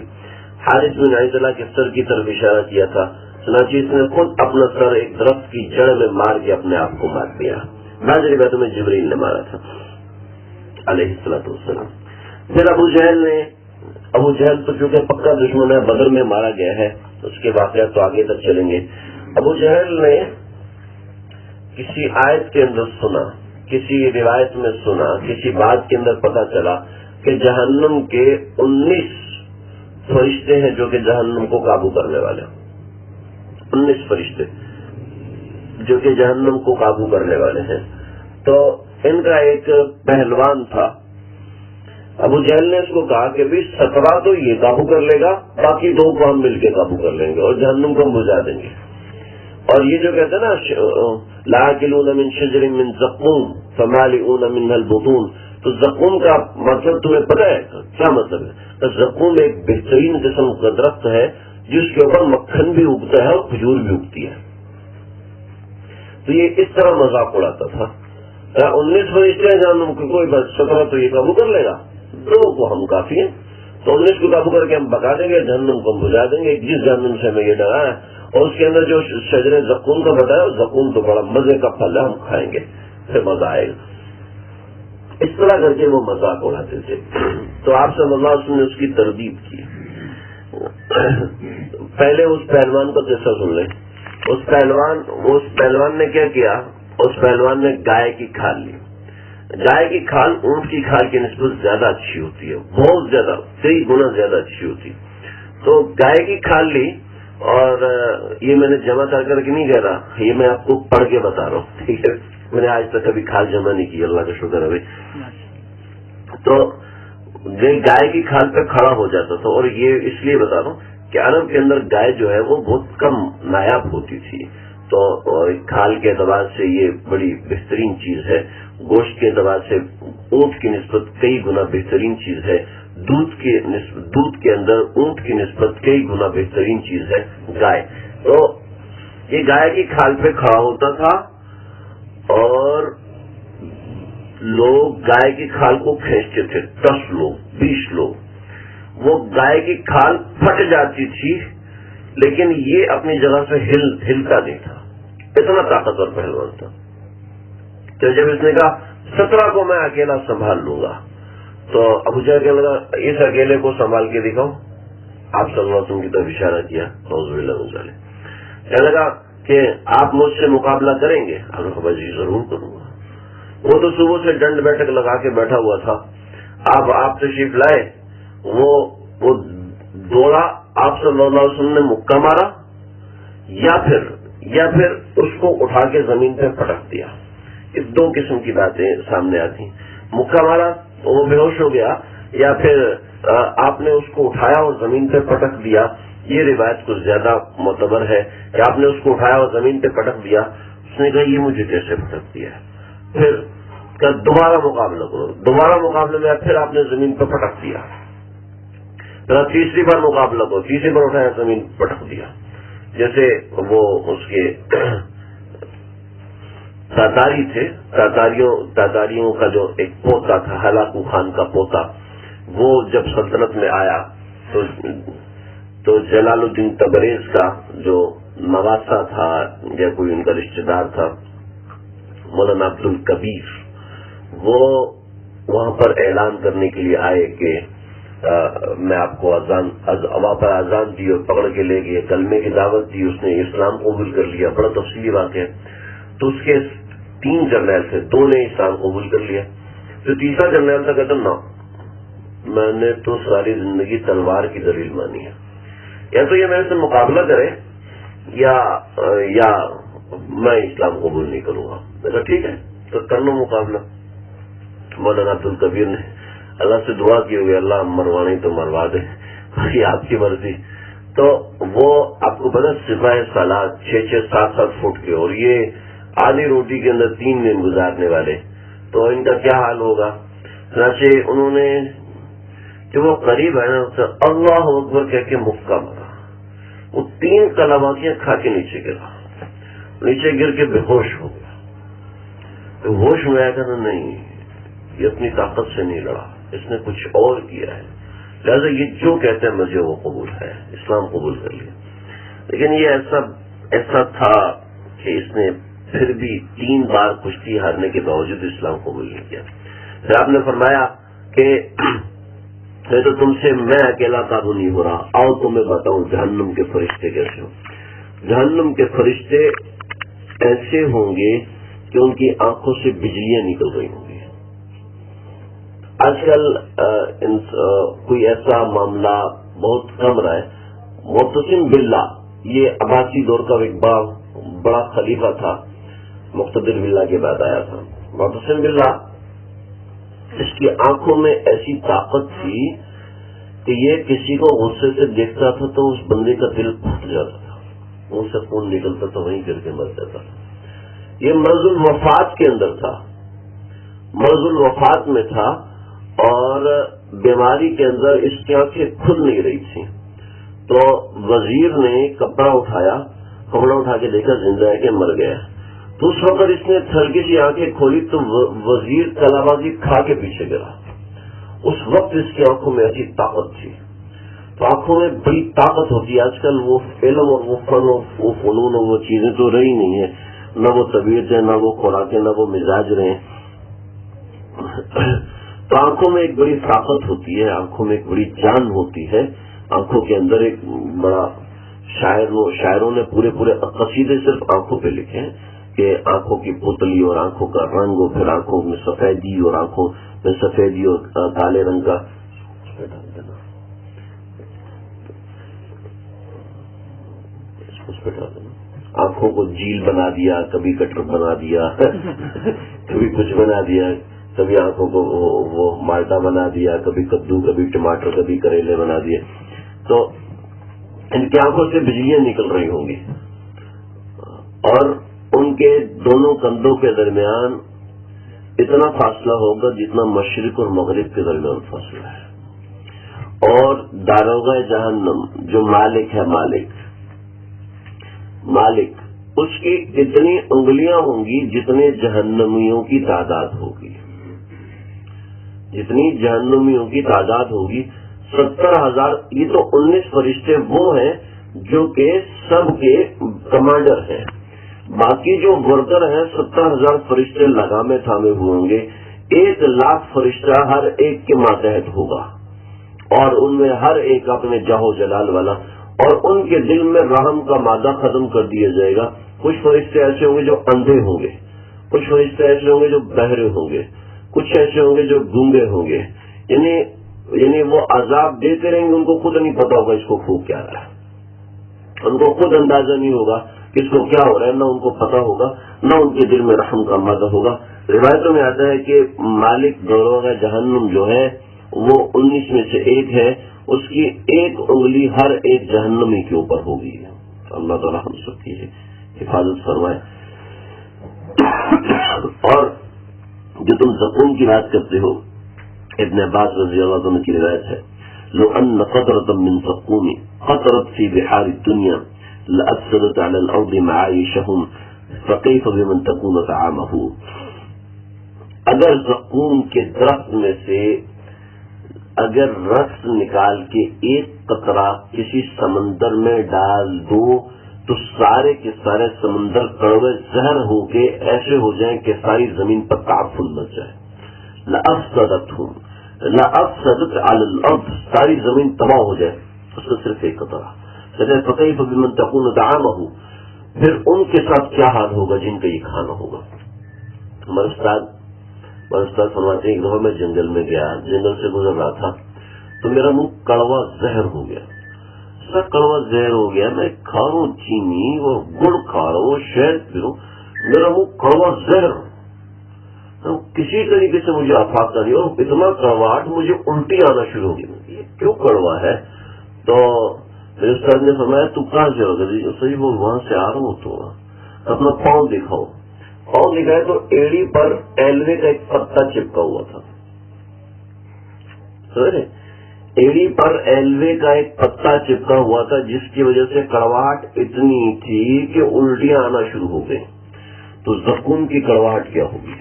حارث بن عیطلہ کے سر کی طرف اشارہ کیا تھا، چنانچہ اس نے خود اپنا سر ایک درخت کی جڑ میں مار کے اپنے آپ کو مار دیا. بعض روایتوں میں جبریل نے مارا تھا علیہ الصلوۃ والسلام. پھر ابو جہل تو چونکہ پکا دشمن ہے، بدر میں مارا گیا ہے، اس کے واقعات تو آگے تک چلیں گے. ابو جہل نے کسی آیت کے اندر سنا، کسی روایت میں سنا، کسی بات کے اندر پتا چلا کہ جہنم کے 19 فرشتے ہیں جو کہ جہنم کو قابو کرنے والے، 19 فرشتے جو کہ جہنم کو قابو کرنے والے ہیں. تو ان کا ایک پہلوان تھا. ابو جہل نے اس کو کہا کہ 17 تو یہ قابو کر لے گا، باقی 2 کو ہم مل کے قابو کر لیں گے اور جہنم کو ہم بجھا دیں گے. اور یہ جو کہتے ہیں نا لآکلون من شجر من زقوم فمالئون منها البطون، تو زقوم کا مطلب تمہیں پتہ ہے کیا مطلب ہے؟ زقوم ایک بہترین قسم کا درخت ہے جس کے اوپر مکھن بھی اگتا ہے اور کھجور بھی اگتی ہے. تو یہ اس طرح مذاق اڑاتا تھا. 19 فرشتے ہیں جہنم کو، کوئی بس 17 تو یہ قابو کر لے گا، 2 کو ہم کافی ہیں، تو 19 کو قابو کر کے ہم بکا دیں گے، جہنم کو ہم بجھا دیں گے. جس جہنم سے ہمیں یہ ڈرا ہے، اور اس کے اندر جو شجر زقوم کا بتایا، زقوم تو بڑا مزے کا پھل ہے، ہم کھائیں گے، پھر مزہ آئے گا. اس طرح کر کے وہ مذاق اڑاتے تھے. تو آپ صلی اللہ علیہ وسلم نے اس کی تردید کی. پہلے اس پہلوان کا قصہ سن لیں. اس پہلوان نے کیا کیا؟ اس پہلوان نے گائے کی کھال لی. گائے کی کھال اونٹ کی کھال کی نسبت زیادہ اچھی ہوتی ہے، بہت زیادہ، 3 گنا زیادہ اچھی ہوتی. تو گائے کی کھال لی اور یہ میں نے جمع کر کے نہیں کہہ رہا، یہ میں آپ کو پڑھ کے بتا رہا ہوں، ٹھیک ہے؟ میں نے آج تک کبھی کھال جمع نہیں کی، اللہ کا شکر ہے بھائی۔ تو گائے کی کھال پہ کھڑا ہو جاتا تھا، اور یہ اس لیے بتا رہا ہوں کہ عرب کے اندر گائے جو ہے وہ بہت کم نایاب ہوتی تھی، تو کھال کے اعتبار سے یہ بڑی بہترین چیز ہے، گوشت کے اعتبار سے اونٹ کی نسبت کئی گنا بہترین چیز ہے، دودھ کے اندر اونٹ کی نسبت کئی گنا بہترین چیز ہے گائے۔ تو یہ گائے کی کھال پہ کھڑا ہوتا تھا اور لوگ گائے کی کھال کو کھینچتے تھے، 10 لوگ 20 لوگ، وہ گائے کی کھال پھٹ جاتی تھی لیکن یہ اپنی جگہ سے ہلتا نہیں تھا، اتنا طاقتور پہلوان تھا۔ تو جب اس نے کہا 17 کو میں اکیلا سنبھال لوں گا، تو ابو جہل کہنے لگا اس اکیلے کو سنبھال کے دکھاؤ۔ آپ صلی اللہ علیہ وسلم کی طرف اشارہ کیا، اعوذ باللہ من ذالک، کہنے لگا کہ آپ مجھ سے مقابلہ کریں گے؟ آپ نے کہا جی ضرور کروں گا۔ وہ تو صبح سے ڈنڈ بیٹھک لگا کے بیٹھا ہوا تھا، آپ تشریف لائے، وہ دوڑا، آپ صلی اللہ علیہ وسلم نے مکہ مارا یا پھر اس کو اٹھا کے زمین پہ پٹک دیا۔ اس 2 قسم کی باتیں سامنے آتی، مکہ مارا وہ بے ہوش ہو گیا، یا پھر آپ نے اس کو اٹھایا اور زمین پہ پٹک دیا۔ یہ روایت کچھ زیادہ معتبر ہے کہ آپ نے اس کو اٹھایا اور زمین پہ پٹک دیا۔ اس نے کہا یہ مجھے کیسے پٹک دیا ہے؟ پھر دوبارہ مقابلہ کرو، دوبارہ مقابلے میں پھر آپ نے زمین پہ پٹک دیا، پھر تیسری بار مقابلہ کرو، تیسری بار اٹھایا زمین پٹک دیا۔ جیسے وہ اس کے تاتاری تھے، تاتاریوں کا جو ایک پوتا تھا، ہلاکو خان کا پوتا، وہ جب سلطنت میں آیا تو جلال الدین تبریز کا جو نواسا تھا یا کوئی ان کا رشتہ دار تھا، مولانا عبد الکبیر، وہ وہاں پر اعلان کرنے کے لیے آئے کہ میں آپ کو وہاں پر اذان دی اور پکڑ کے لے گئے، کلمے کی دعوت دی، اس نے اسلام قبول کر لیا، بڑا تفصیلی واقعہ ہے۔ تو اس کے 3 جرنیل تھے، 2 نے اسلام قبول کر لیا، تو تیسرا جرنیل تھا کہتا نا میں نے تو ساری زندگی تلوار کی دلیل مانی ہے، یا تو یہ میرے سے مقابلہ کرے یا میں اسلام قبول نہیں کروں گا۔ میں کہا ٹھیک ہے تو کر لو مقابلہ۔ مولانا عبد الکبیر نے اللہ سے دعا کی ہوئی، اللہ مروانے تو مروا دے، یہ آپ کی مرضی۔ تو وہ آپ کو پتا سپاہی سالار 6-6 7-7 فٹ کے، اور یہ آدھی روٹی کے اندر 3 دن گزارنے والے، تو ان کا کیا حال ہوگا؟ چنانچہ انہوں نے کہ وہ قریب ہے نا اسے اللہ اکبر کہہ کے مکہ مارا، وہ 3 کلماتیاں کھا کے نیچے گرا، نیچے گر کے بے ہوش ہو گیا۔ ہوش میں آیا کہ نہیں یہ اپنی طاقت سے نہیں لڑا، اس نے کچھ اور کیا ہے، لہٰذا یہ جو کہتے ہیں مجھے وہ قبول ہے، اسلام قبول کر لیا۔ لیکن یہ ایسا تھا کہ اس نے پھر بھی 3 بار کشتی ہارنے کے باوجود اسلام قبول نہیں کیا۔ پھر آپ نے فرمایا کہ تو تم سے میں اکیلا قابو نہیں ہو رہا، آؤ تمہیں بتاؤں جہنم کے فرشتے کیسے ہوں۔ جہنم کے فرشتے ایسے ہوں گے کہ ان کی آنکھوں سے بجلیاں نکل رہی ہوں گی۔ آج کل کوئی ایسا معاملہ بہت کم رہا ہے۔ معتصم باللہ یہ عباسی دور کا ایک بڑا خلیفہ تھا، مقتدر باللہ کے بعد آیا تھا۔ معتصم باللہ اس کی آنکھوں میں ایسی طاقت تھی کہ یہ کسی کو غصے سے دیکھتا تھا تو اس بندے کا دل پھٹ جاتا تھا، منہ سے خون نکلتا تو وہیں گر کے مر جاتا تھا۔ یہ مرض الوفات کے اندر تھا، مرض الوفات میں تھا، اور بیماری کے اندر اس کی آنکھیں کھل نہیں رہی تھی۔ تو وزیر نے کپڑا اٹھا کے دیکھا زندہ ہے کہ مر گیا۔ تو اس وقت اس نے ہلکی سی آنکھیں کھولی تو وزیر کلابازی کھا کے پیچھے گرا۔ اس وقت اس کی آنکھوں میں ایسی طاقت تھی۔ تو آنکھوں میں بڑی طاقت ہوتی ہے۔ آج کل وہ علم اور وہ فن اور وہ فنون اور وہ چیزیں تو رہی نہیں ہے، نہ وہ طبیعت ہے، نہ وہ خوراکیں، نہ وہ مزاج رہے۔ تو آنکھوں میں ایک بڑی طاقت ہوتی ہے، آنکھوں میں ایک بڑی جان ہوتی ہے، آنکھوں کے اندر ایک بڑا شاعروں نے پورے قصیدے صرف آنکھوں پہ لکھے ہیں کہ آنکھوں کی پتلی اور آنکھوں کا رنگ، اور پھر آنکھوں میں سفیدی اور آنکھوں میں سفیدی اور کالے رنگ کا۔ بٹھا دینا، آنکھوں کو جیل بنا دیا، کبھی کٹر بنا دیا کبھی کچھ بنا دیا، کبھی آنکھوں کو وہ مالٹا بنا دیا، کبھی کدو، کبھی ٹماٹر، کبھی کریلے بنا دیے، تو ان کی آنکھوں سے بجلیاں نکل رہی ہوں گی، اور ان کے دونوں کندھوں کے درمیان اتنا فاصلہ ہوگا جتنا مشرق اور مغرب کے درمیان فاصلہ ہے، اور داروغہ جہنم جو مالک ہے، مالک اس کی اتنی انگلیاں ہوں گی جتنے جہنمیوں کی تعداد ہوگی، جتنی جہنمیوں کی تعداد ہوگی 70,000۔ یہ تو 19 فرشتے وہ ہیں جو کہ سب کے کمانڈر ہیں، باقی جو ورکر ہیں 70,000 فرشتے لگامے تھامے ہوئے ہوں گے، 1,00,000 فرشتہ ہر ایک کے ماتحت ہوگا، اور ان میں ہر ایک اپنے جاہ و جلال والا، اور ان کے دل میں رحم کا مادہ ختم کر دیا جائے گا۔ کچھ فرشتے ایسے ہوں گے جو اندھے ہوں گے، کچھ فرشتے ایسے ہوں گے جو بہرے ہوں گے، کچھ ایسے ہوں گے جو گونگے ہوں گے، یعنی وہ عذاب دیتے رہیں گے، ان کو خود نہیں پتا ہوگا اس کو پھونک کیا رہا ہے، ان کو خود اندازہ نہیں ہوگا کہ اس کو کیا ہو رہا ہے، نہ ان کو پتا ہوگا، نہ ان کے دل میں رحم کا مادہ ہوگا۔ روایتوں میں آتا ہے کہ مالک داروغہ جہنم جو ہے وہ 19 میں سے ایک ہے، اس کی ایک انگلی ہر ایک جہنمی کے اوپر ہوگی۔ اللہ تعالیٰ ہم سب کی حفاظت فرمائے۔ اور جو تم زقوم کی بات کرتے ہو، ابن عباس رضی اللہ عنہ کی روایت ہے، لو ان قطرة من زقوم قطرت في بحار الدنيا لأفسدت على الأرض معايشهم فكيف بمن تكون طعامه۔ اگر زقوم کے درخت میں سے اگر رس نکال کے ایک قطرہ کسی سمندر میں ڈال دو تو سارے کے سارے سمندر کڑوے زہر ہو کے ایسے ہو جائیں کہ ساری زمین پر تعفن مچ جائے۔ لأفسدت على الأرض، ساری زمین تباہ ہو جائے، اس کا صرف ایک قطرہ۔ فكيف بمن تكون طعامه، پھر ان کے ساتھ کیا حال ہوگا جن کا یہ کھانا ہوگا۔ ہمارے استاد فرماتے ہیں، ایک دفعہ میں جنگل میں گیا، جنگل سے گزر رہا تھا تو میرا منہ کڑوا زہر ہو گیا، سب کڑوا زہر ہو گیا، میں کھا رہا ہوں چینی اور گڑ کھا رہا ہوں، شہد پی رہا ہوں، میرا منہ کڑوا زہر، کسی طریقے سے مجھے آفاق نہیں، اور اتنا کڑواہٹ مجھے الٹی آنا شروع ہو گئی، یہ کیوں کڑوا ہے؟ تو میرے استاد نے فرمایا تو کہاں سے ہوگا؟ صحیح وہ وہاں سے آ رہا ہوں، تو اپنا پاؤں دکھاؤ۔ پاؤں دکھائے تو ایڑی پر ایلوے کا ایک پتا چپکا ہوا تھا، ایڑی پر ایلوے کا ایک پتا چپکا ہوا تھا، جس کی وجہ سے کڑواہٹ اتنی تھی کہ الٹیاں آنا شروع ہو گئی۔ تو زقوم کی کڑواہٹ کیا ہوگی؟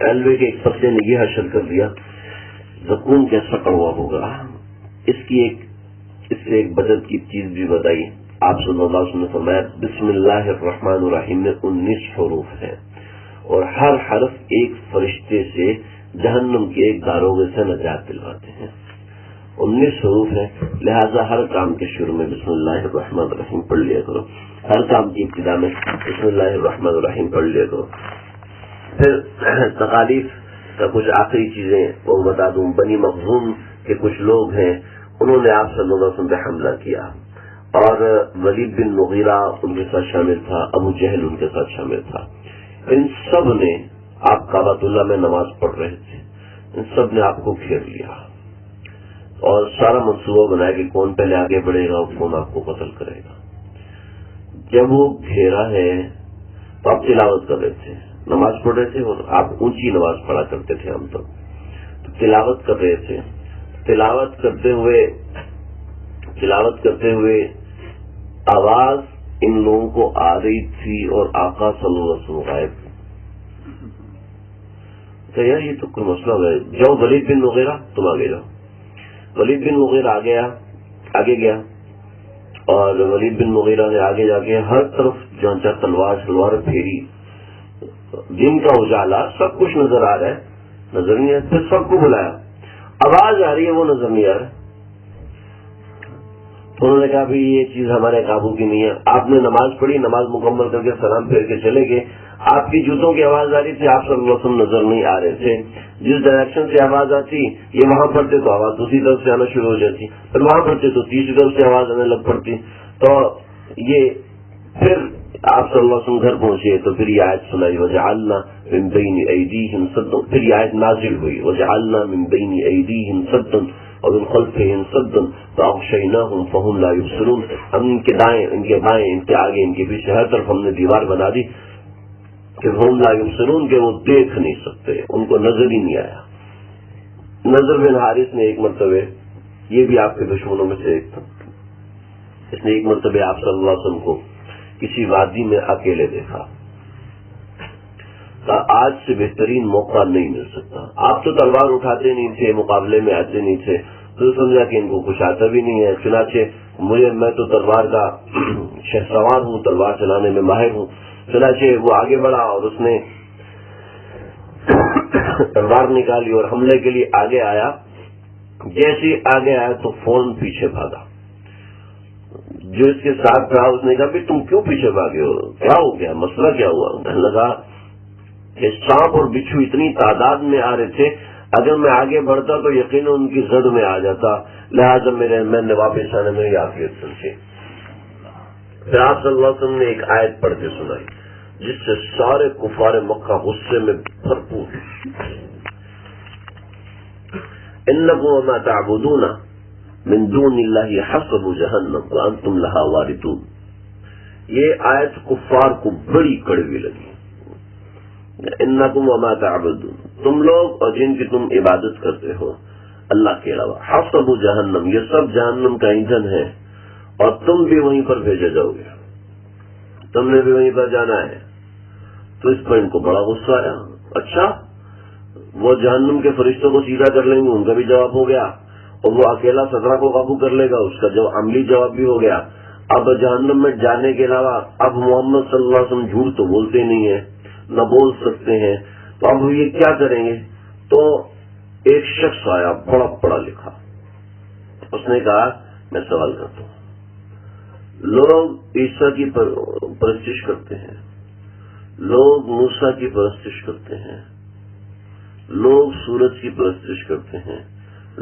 ایلوے کے ایک پتے نے یہ حشر کر دیا، زقوم کیسا کڑوا ہوگا؟ اس سے ایک بدت کی چیز بھی بتائی۔ آپ صلی اللہ علیہ وسلم نے فرمایا بسم اللہ الرحمن الرحیم میں 19 حروف ہیں، اور ہر حرف ایک فرشتے سے جہنم کے ایک داروغے سے نجات دلواتے ہیں۔ 19 حروف ہیں، لہذا ہر کام کے شروع میں بسم اللہ الرحمن الرحیم پڑھ لیا کرو، ہر کام کی ابتدا میں بسم اللہ الرحمن الرحیم پڑھ لیا کرو۔ پھر تکالیف کا کچھ آخری چیزیں وہ بتا دوں۔ بنی مخزوم کے کچھ لوگ ہیں، انہوں نے آپ صلی اللہ علیہ وسلم پہ حملہ کیا، اور ولید بن مغیرہ ان کے ساتھ شامل تھا، ابو جہل ان کے ساتھ شامل تھا۔ ان سب نے، آپ کعبۃ اللہ میں نماز پڑھ رہے تھے، ان سب نے آپ کو گھیر لیا اور سارا منصوبہ بنایا کہ کون پہلے آگے بڑھے گا اور کون آپ کو قتل کرے گا۔ جب وہ گھیرا ہے تو آپ تلاوت کر رہے تھے، نماز پڑھ رہے تھے، اور آپ اونچی نماز پڑھا کرتے تھے ہم تو تلاوت کر رہے تھے۔ تلاوت کرتے ہوئے آواز ان لوگوں کو آ رہی تھی، اور آقا صلی اللہ علیہ وسلم غائب۔ کہ یار یہ تو کوئی مسئلہ ہے، جاؤ ولید بن مغیرہ تم آگے جاؤ۔ ولید بن مغیرہ آگے گیا، اور ولید بن مغیرہ نے آگے جا کے ہر طرف جانچا، تلوار پھیری، دن کا اجالا، سب کچھ نظر آ رہا ہے، نظر نہیں آ رہا۔ پھر سب کو بلایا، آواز آ رہی ہے، وہ نظر نہیں آ رہا۔ تو انہوں نے کہا بھی یہ چیز ہمارے قابو کی نہیں ہے۔ آپ نے نماز پڑھی، نماز مکمل کر کے سلام پھیر کے چلے گئے، آپ کی جوتوں کی آواز آ رہی تھی، آپ صلی اللہ علیہ وسلم نظر نہیں آ رہے تھے۔ جس ڈائریکشن سے آواز آتی، یہ وہاں پڑھتے تو آواز دوسری طرف سے آنا شروع ہو جاتی، پھر وہاں پڑھتے تو تیسری طرف سے آواز آنے لگ پڑتی۔ تو یہ پھر آپ صلی اللہ علیہ وسلم گھر پہنچے تو پھر یہ آیت سنائی وجعلنا من بین ایدیہم سدا، پھر یہ آیت نازل ہوئی وجعلنا من بین ایدیہم سدا ومن خلفہم سدا فاغشیناہم فہم لا یبصرون، ہم ان کے دائیں، ان کے بائیں، ان کے آگے، ان کے پیچھے ہر طرف ہم نے دیوار بنا دی کہ فہم لا یبصرون، کہ وہ دیکھ نہیں سکتے، ان کو نظر ہی نہیں آیا۔ نظر بن حارث نے ایک مرتبہ، یہ بھی آپ کے دشمنوں میں سے ایک تھا، اس نے ایک مرتبہ آپ صلی اللہ علیہ وسلم کو کسی وادی میں اکیلے دیکھا، آج سے بہترین موقع نہیں مل سکتا، آپ تو تلوار اٹھاتے نہیں تھے، مقابلے میں آتے نہیں تھے، تو سمجھا کہ ان کو کچھ آتا بھی نہیں ہے، چنانچہ میں تو تلوار کا شہسوار ہوں، تلوار چلانے میں ماہر ہوں، چنانچہ وہ آگے بڑھا اور اس نے تلوار نکالی اور حملے کے لیے آگے آیا، جیسے آگے آیا تو فوراً پیچھے بھاگا۔ جو اس کے ساتھ تھا اس نے کہا بھی تم کیوں پیچھے بھاگے ہو، کیا ہو گیا، مسئلہ کیا ہوا؟ کہنے لگا کہ سانپ اور بچھو اتنی تعداد میں آ رہے تھے، اگر میں آگے بڑھتا تو یقیناً ان کی زد میں آ جاتا، لہٰذا میں نے واپس آنے میں عافیت سمجھی۔ پھر آپ صلی اللہ علیہ وسلم نے ایک آیت پڑھ کے سنائی جس سے سارے کفار مکہ غصے میں بھرپور، انکم وما تعبدون من دون اللہ حسب جہنم وانتم لہا واردون۔ یہ آیت کفار کو بڑی کڑوی لگی۔ انکم وما تعبدون، تم لوگ اور جن کی تم عبادت کرتے ہو اللہ کے علاوہ، حسب جہنم، یہ سب جہنم کا ایندھن ہے اور تم بھی وہیں پر بھیجے جاؤ گے، تم نے بھی وہیں پر جانا ہے۔ تو اس پر ان کو بڑا غصہ آیا، اچھا وہ جہنم کے فرشتوں کو سیدھا کر لیں گے، ان کا بھی جواب ہو گیا، اور وہ اکیلا 17 کو قابو کر لے گا، اس کا جو عملی جواب بھی ہو گیا۔ اب جہنم میں جانے کے علاوہ اب محمد صلی اللہ علیہ وسلم جھوٹ تو بولتے نہیں ہیں، نہ بول سکتے ہیں، تو اب یہ کیا کریں گے؟ تو ایک شخص آیا بڑا پڑھا لکھا، اس نے کہا میں سوال کرتا ہوں، لوگ عیسیٰ کی پرستش کرتے ہیں، لوگ موسیٰ کی پرستش کرتے ہیں، لوگ سورج کی پرستش کرتے ہیں،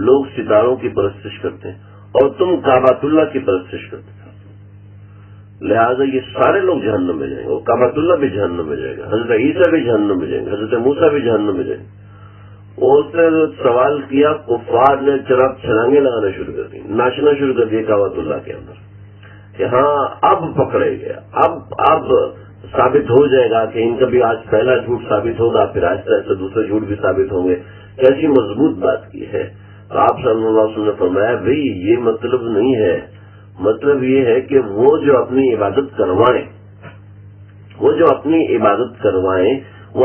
لوگ ستاروں کی پرستش کرتے ہیں، اور تم کعبۃ اللہ کی پرستش کرتے ہیں، لہذا یہ سارے لوگ جہنم میں جائیں گے، اور کعبۃ اللہ بھی جہنم میں جائے گا، حضرت عیسیٰ بھی جہنم میں جائیں گے، حضرت موسیٰ بھی جہنم میں جائیں گے۔ اس نے سوال کیا، کفار نے چھلانگیں لگانا شروع کر دی، ناچنا شروع کر دیا کعبۃ اللہ کے اندر کہ ہاں اب پکڑے گیا، اب ثابت ہو جائے گا کہ ان کا بھی آج پہلا جھوٹ ثابت ہوگا، پھر آہستہ آہستہ دوسرے جھوٹ بھی ثابت ہوں گے۔ کیسی مضبوط بات کی ہے۔ تو آپ صلی اللہ علیہ وسلم نے فرمایا بھئی یہ مطلب نہیں ہے، مطلب یہ ہے کہ وہ جو اپنی عبادت کروائیں، وہ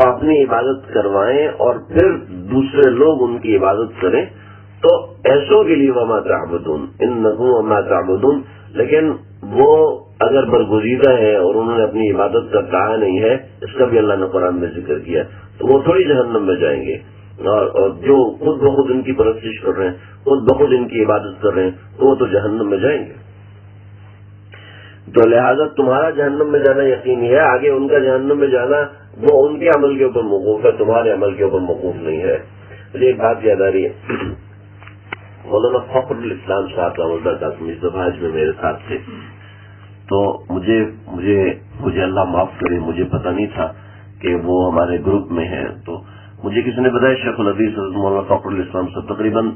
اپنی عبادت کروائیں اور پھر دوسرے لوگ ان کی عبادت کریں، تو ایسوں کے لیے وما تعبدون انکم وما تعبدون، لیکن وہ اگر برگزیدہ ہے اور انہوں نے اپنی عبادت کا کہا نہیں ہے، اس کا بھی اللہ نے قرآن میں ذکر کیا، تو وہ تھوڑی جہنم میں جائیں گے، اور جو خود بخود ان کی پرستش کر رہے ہیں، خود بخود ان کی عبادت کر رہے ہیں، تو وہ تو جہنم میں جائیں گے۔ تو لہذا تمہارا جہنم میں جانا یقینی ہے، آگے ان کا جہنم میں جانا وہ ان کے عمل کے اوپر موقوف ہے، تمہارے عمل کے اوپر موقوف نہیں ہے۔ مجھے ایک بات یاد آ رہی ہے، مولانا فخر الاسلام صاحب کا قاسمی سبھاج میں میرے ساتھ تھے، تو مجھے اللہ معاف کرے، مجھے پتہ نہیں تھا کہ وہ ہمارے گروپ میں ہیں، تو مجھے کسی نے بتایا شیخ الحدیث مولانا فخر الاسلام صاحب تقریباً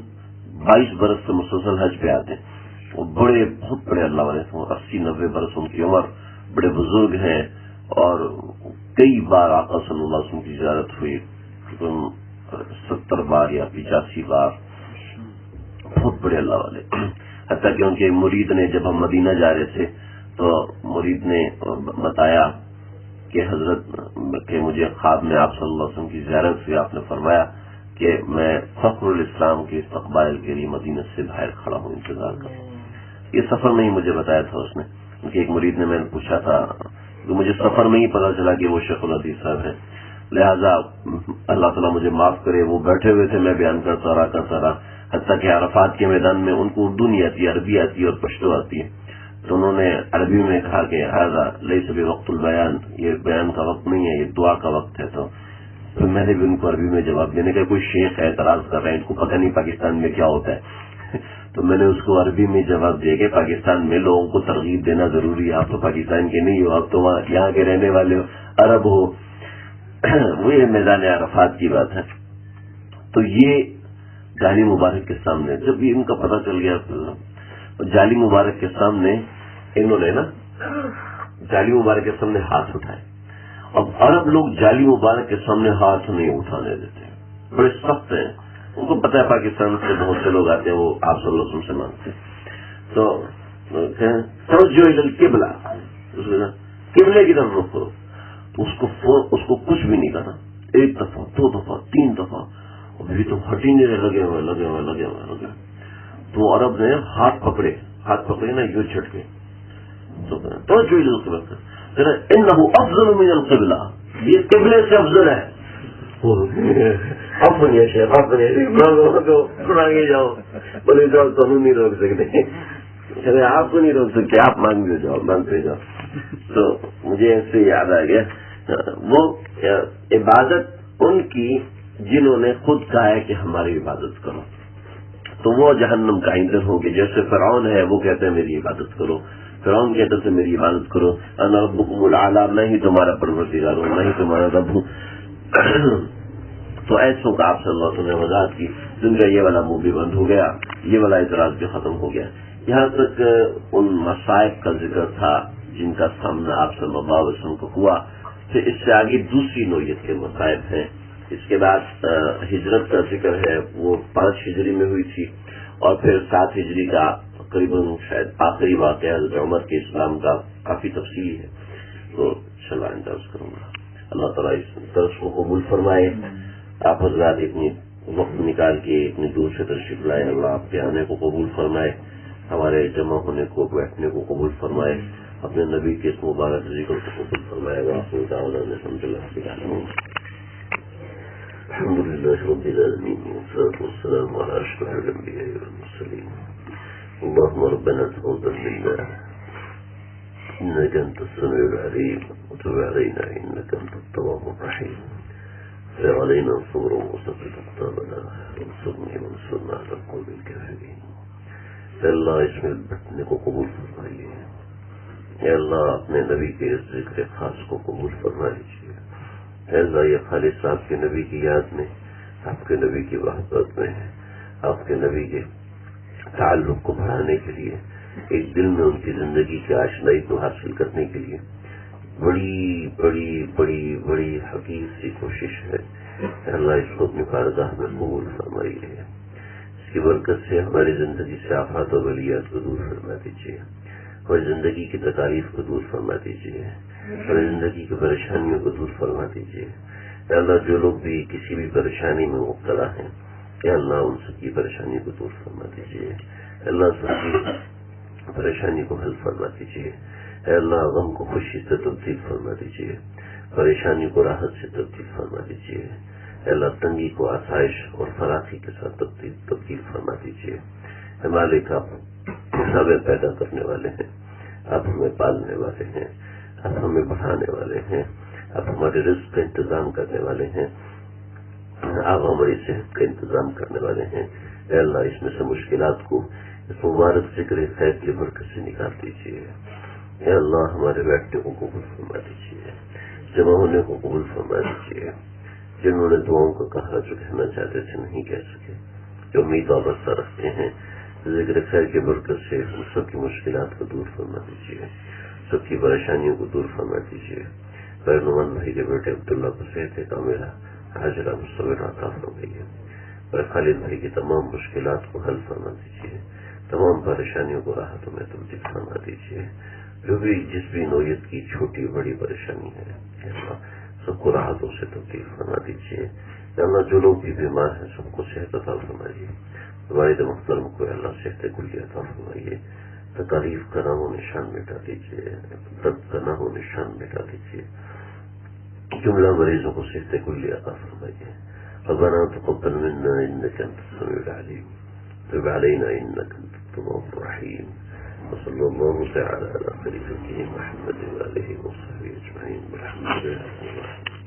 22 برس سے مسلسل حج پہ آتے ہیں، وہ بہت بڑے اللہ والے تھے، 80-90 برس ان کی عمر، بڑے بزرگ ہیں، اور کئی بار آقا صلی اللہ علیہ وسلم کی زیارت ہوئی، 70 بار یا 85 بار، بہت بڑے اللہ والے۔ حتیٰ کہ ان کے مرید نے، جب ہم مدینہ جا رہے تھے تو مرید نے بتایا کہ حضرت کہ مجھے خواب میں آپ صلی اللہ علیہ وسلم کی زیارت ہوئی، آپ نے فرمایا کہ میں فخر الاسلام کے استقبال کے لیے مدینہ سے باہر کھڑا ہوں، انتظار کروں۔ یہ سفر میں ہی مجھے بتایا تھا اس نے، کیونکہ ایک مرید نے میں نے پوچھا تھا، تو مجھے سفر میں ہی پتا چلا کہ وہ شیخ الحدیث صاحب ہیں، لہذا اللہ تعالیٰ مجھے معاف کرے، وہ بیٹھے ہوئے تھے، میں بیان کرتا رہا، حتیٰ کہ عرفات کے میدان میں ان کو اردو نہیں آتی، عربی آتی ہے اور پشتو آتی ہے، تو انہوں نے عربی میں کہا کہ ھذا لیس بوقت البیان، یہ بیان کا وقت نہیں ہے، یہ دعا کا وقت ہے۔ تو پھر میں نے بھی ان کو عربی میں جواب دینے کا، کوئی شیخ ہے اعتراض کر رہے ہیں، ان کو پتہ نہیں پاکستان میں کیا ہوتا ہے تو میں نے اس کو عربی میں جواب دیا کہ پاکستان میں لوگوں کو ترغیب دینا ضروری ہے، آپ تو پاکستان کے نہیں ہو، آپ تو وہاں یہاں کے رہنے والے ہو، عرب ہو. وہ یہ میدان عرفات کی بات ہے. تو یہ جعلی مبارک کے سامنے جب ان کا پتہ چل گیا تو جعلی مبارک کے سامنے انہوں نے نا جعلی مبارک کے سامنے ہاتھ اٹھائے. اب عرب لوگ جعلی مبارک کے سامنے ہاتھ نہیں اٹھانے دیتے، بڑے سخت ہیں. ان کو پتہ ہے پاکستان سے بہت سے لوگ آتے ہیں، وہ آپ صلی اللہ علیہ وسلم سے مانگتے ہیں. تو جو قبلہ قبلے کی طرف رخ کرو. اس کو کچھ بھی نہیں کرنا، ایک دفعہ 2 دفعہ 3 دفعہ، ابھی تو ہٹ ہی نہیں رہے، لگے ہوئے. تو عرب نے ہاتھ پکڑے نا یوں جھٹکے. تو جو انه افضل من القبلہ، یہ قبلے سے افضل ہے. آپ بنیے شیخ، آپ بنیے آگے جاؤ، بولے جاؤ تو ہم نہیں روک سکتے. آپ کو نہیں روک سکتے، آپ مانگتے جاؤ، مانگتے جاؤ. تو مجھے ایسے یاد آ گیا وہ عبادت ان کی جنہوں نے خود کہا ہے کہ ہماری عبادت کرو، تو وہ جہنم کا ایندھن ہوگی. جیسے فرعون ہے، وہ کہتے ہیں میری عبادت کرو. فرعون کہتے تھے میری عبادت کرو، انا ربکم الاعلی، میں ہی تمہارا پروردگار ہوں، میں ہی تمہارا رب ہوں. تو ایسوں کا آپ صلی اللہ علیہ وسلم نے وضاحت کی. جن کا یہ والا منہ بھی بند ہو گیا، یہ والا اعتراض بھی ختم ہو گیا. یہاں تک ان مصائب کا ذکر تھا جن کا سامنا آپ صلی اللہ علیہ وسلم کو ہوا. پھر اس سے آگے دوسری نوعیت کے مصائب ہیں. اس کے بعد ہجرت کا ذکر ہے، وہ 5 ہجری میں ہوئی تھی، اور پھر 7 ہجری کا تقریباً شاید آخری واقعہ حضرت عمر کے اسلام کا کافی تفصیلی ہے. تو چلا انداز کروں گا. اللہ تعالیٰ اس درس کو قبول فرمائے. آپ حضرات اتنی وقت نکال کے اتنی دور سے تشریف لائے، اللہ آپ کے آنے کو قبول فرمائے، ہمارے جمع ہونے کو بیٹھنے کو قبول فرمائے، اپنے نبی کے اس مبارک ذکر کو قبول فرمائے گا. الحمد لله رب العالمين والصلاة والسلام على أشرف الأنبياء والمرسلين. اللهم ربنا تقبل منا إنك أنت السميع العليم وتب علينا إنك أنت التواب الرحيم. اغفر علينا صبرا وثبت أقدامنا وانصرنا على القوم الكافرين. اے اللہ اس میں بیٹھنے کو قبول فرمائیے. اے اللہ اپنے نبی کے اس ذکر خاص کو قبول فرما لیجیے. اے اللہ یہ خالص آپ کے نبی کی یاد میں، آپ کے نبی کی محبت میں، آپ کے نبی کے تعلق کو بڑھانے کے لیے، ایک دل میں ان کی زندگی کی آشنائی کو حاصل کرنے کے لیے بڑی بڑی بڑی بڑی حقیق سی کوشش ہے. اے اللہ اس کو اپنی بارگاہ میں قبول فرمائیے. اس کی برکت سے ہماری زندگی سے آفات و بلیات کو دور فرما دیجیے، ہماری زندگی کی تکالیف کو دور فرما دیجیے، ہماری زندگی کی پریشانیوں کو دور فرما دیجیے. اے اللہ جو لوگ بھی کسی بھی پریشانی میں مبتلا ہیں، اے اللہ ان سب کی پریشانی کو دور فرما دیجیے. اے اللہ سب کی پریشانی کو حل فرما دیجیے. اے اللہ غم کو خوشی سے تبدیل فرما دیجیے، پریشانی کو راحت سے تبدیل فرما دیجیے. اے اللہ تنگی کو آسائش اور فراخی کے ساتھ تبدیل فرما دیجیے. اے مالک آپ ہمیں پیدا کرنے والے ہیں، آپ ہمیں پالنے والے ہیں، آپ ہمیں بڑھانے والے ہیں، آپ ہمارے رزق کا انتظام کرنے والے ہیں، آپ ہماری صحت کا انتظام کرنے والے ہیں. اے اللہ اس میں سے مشکلات کو اس مبارک ذکر خیر کی برکت سے نکال دیجیے. اے اللہ ہمارے بیٹھنے کو قبول فرما دیجیے، جمع ہونے کو قبول فرما دیجیے. جنہوں نے دعاؤں کا کہا جو کہنا چاہتے تھے نہیں کہہ سکے، جو امید وابستہ رکھتے ہیں ذکر خیر کی برکت سے ان سب کی مشکلات کو دور فرما دیجیے، سب کی پریشانیوں کو دور فرما دیجیے. نعمان بھائی کے بیٹے عبداللہ کو صحت کاملہ حاجرہ مصور عطا فرمائیے، اور خالد بھائی کی تمام مشکلات کو حل فرما دیجیے، تمام پریشانیوں کو راحتوں میں تبدیل فرما دیجیے. جو بھی جس بھی نوعیت کی چھوٹی بڑی پریشانی ہے اللہ سب کو راحتوں سے تبدیل فرما دیجیے. اللہ جو لوگ بھی بیمار ہیں سب کو صحت عطا فرمائیے. والد محترم کو اللہ صحت کلی عطا فرمائیے. تکالیف کا نام و نشان مٹا دیجیے، درد کا نام و نشان مٹا دیجیے. جملہ مریضوں کو صحت کلی عطا فرمائیے. ربنا تقبل منا انك انت السميع العليم وتب علينا انك انت التواب الرحيم. وصلى الله تعالى على خير خلقه محمد وآله وصحبه أجمعين. والحمد لله.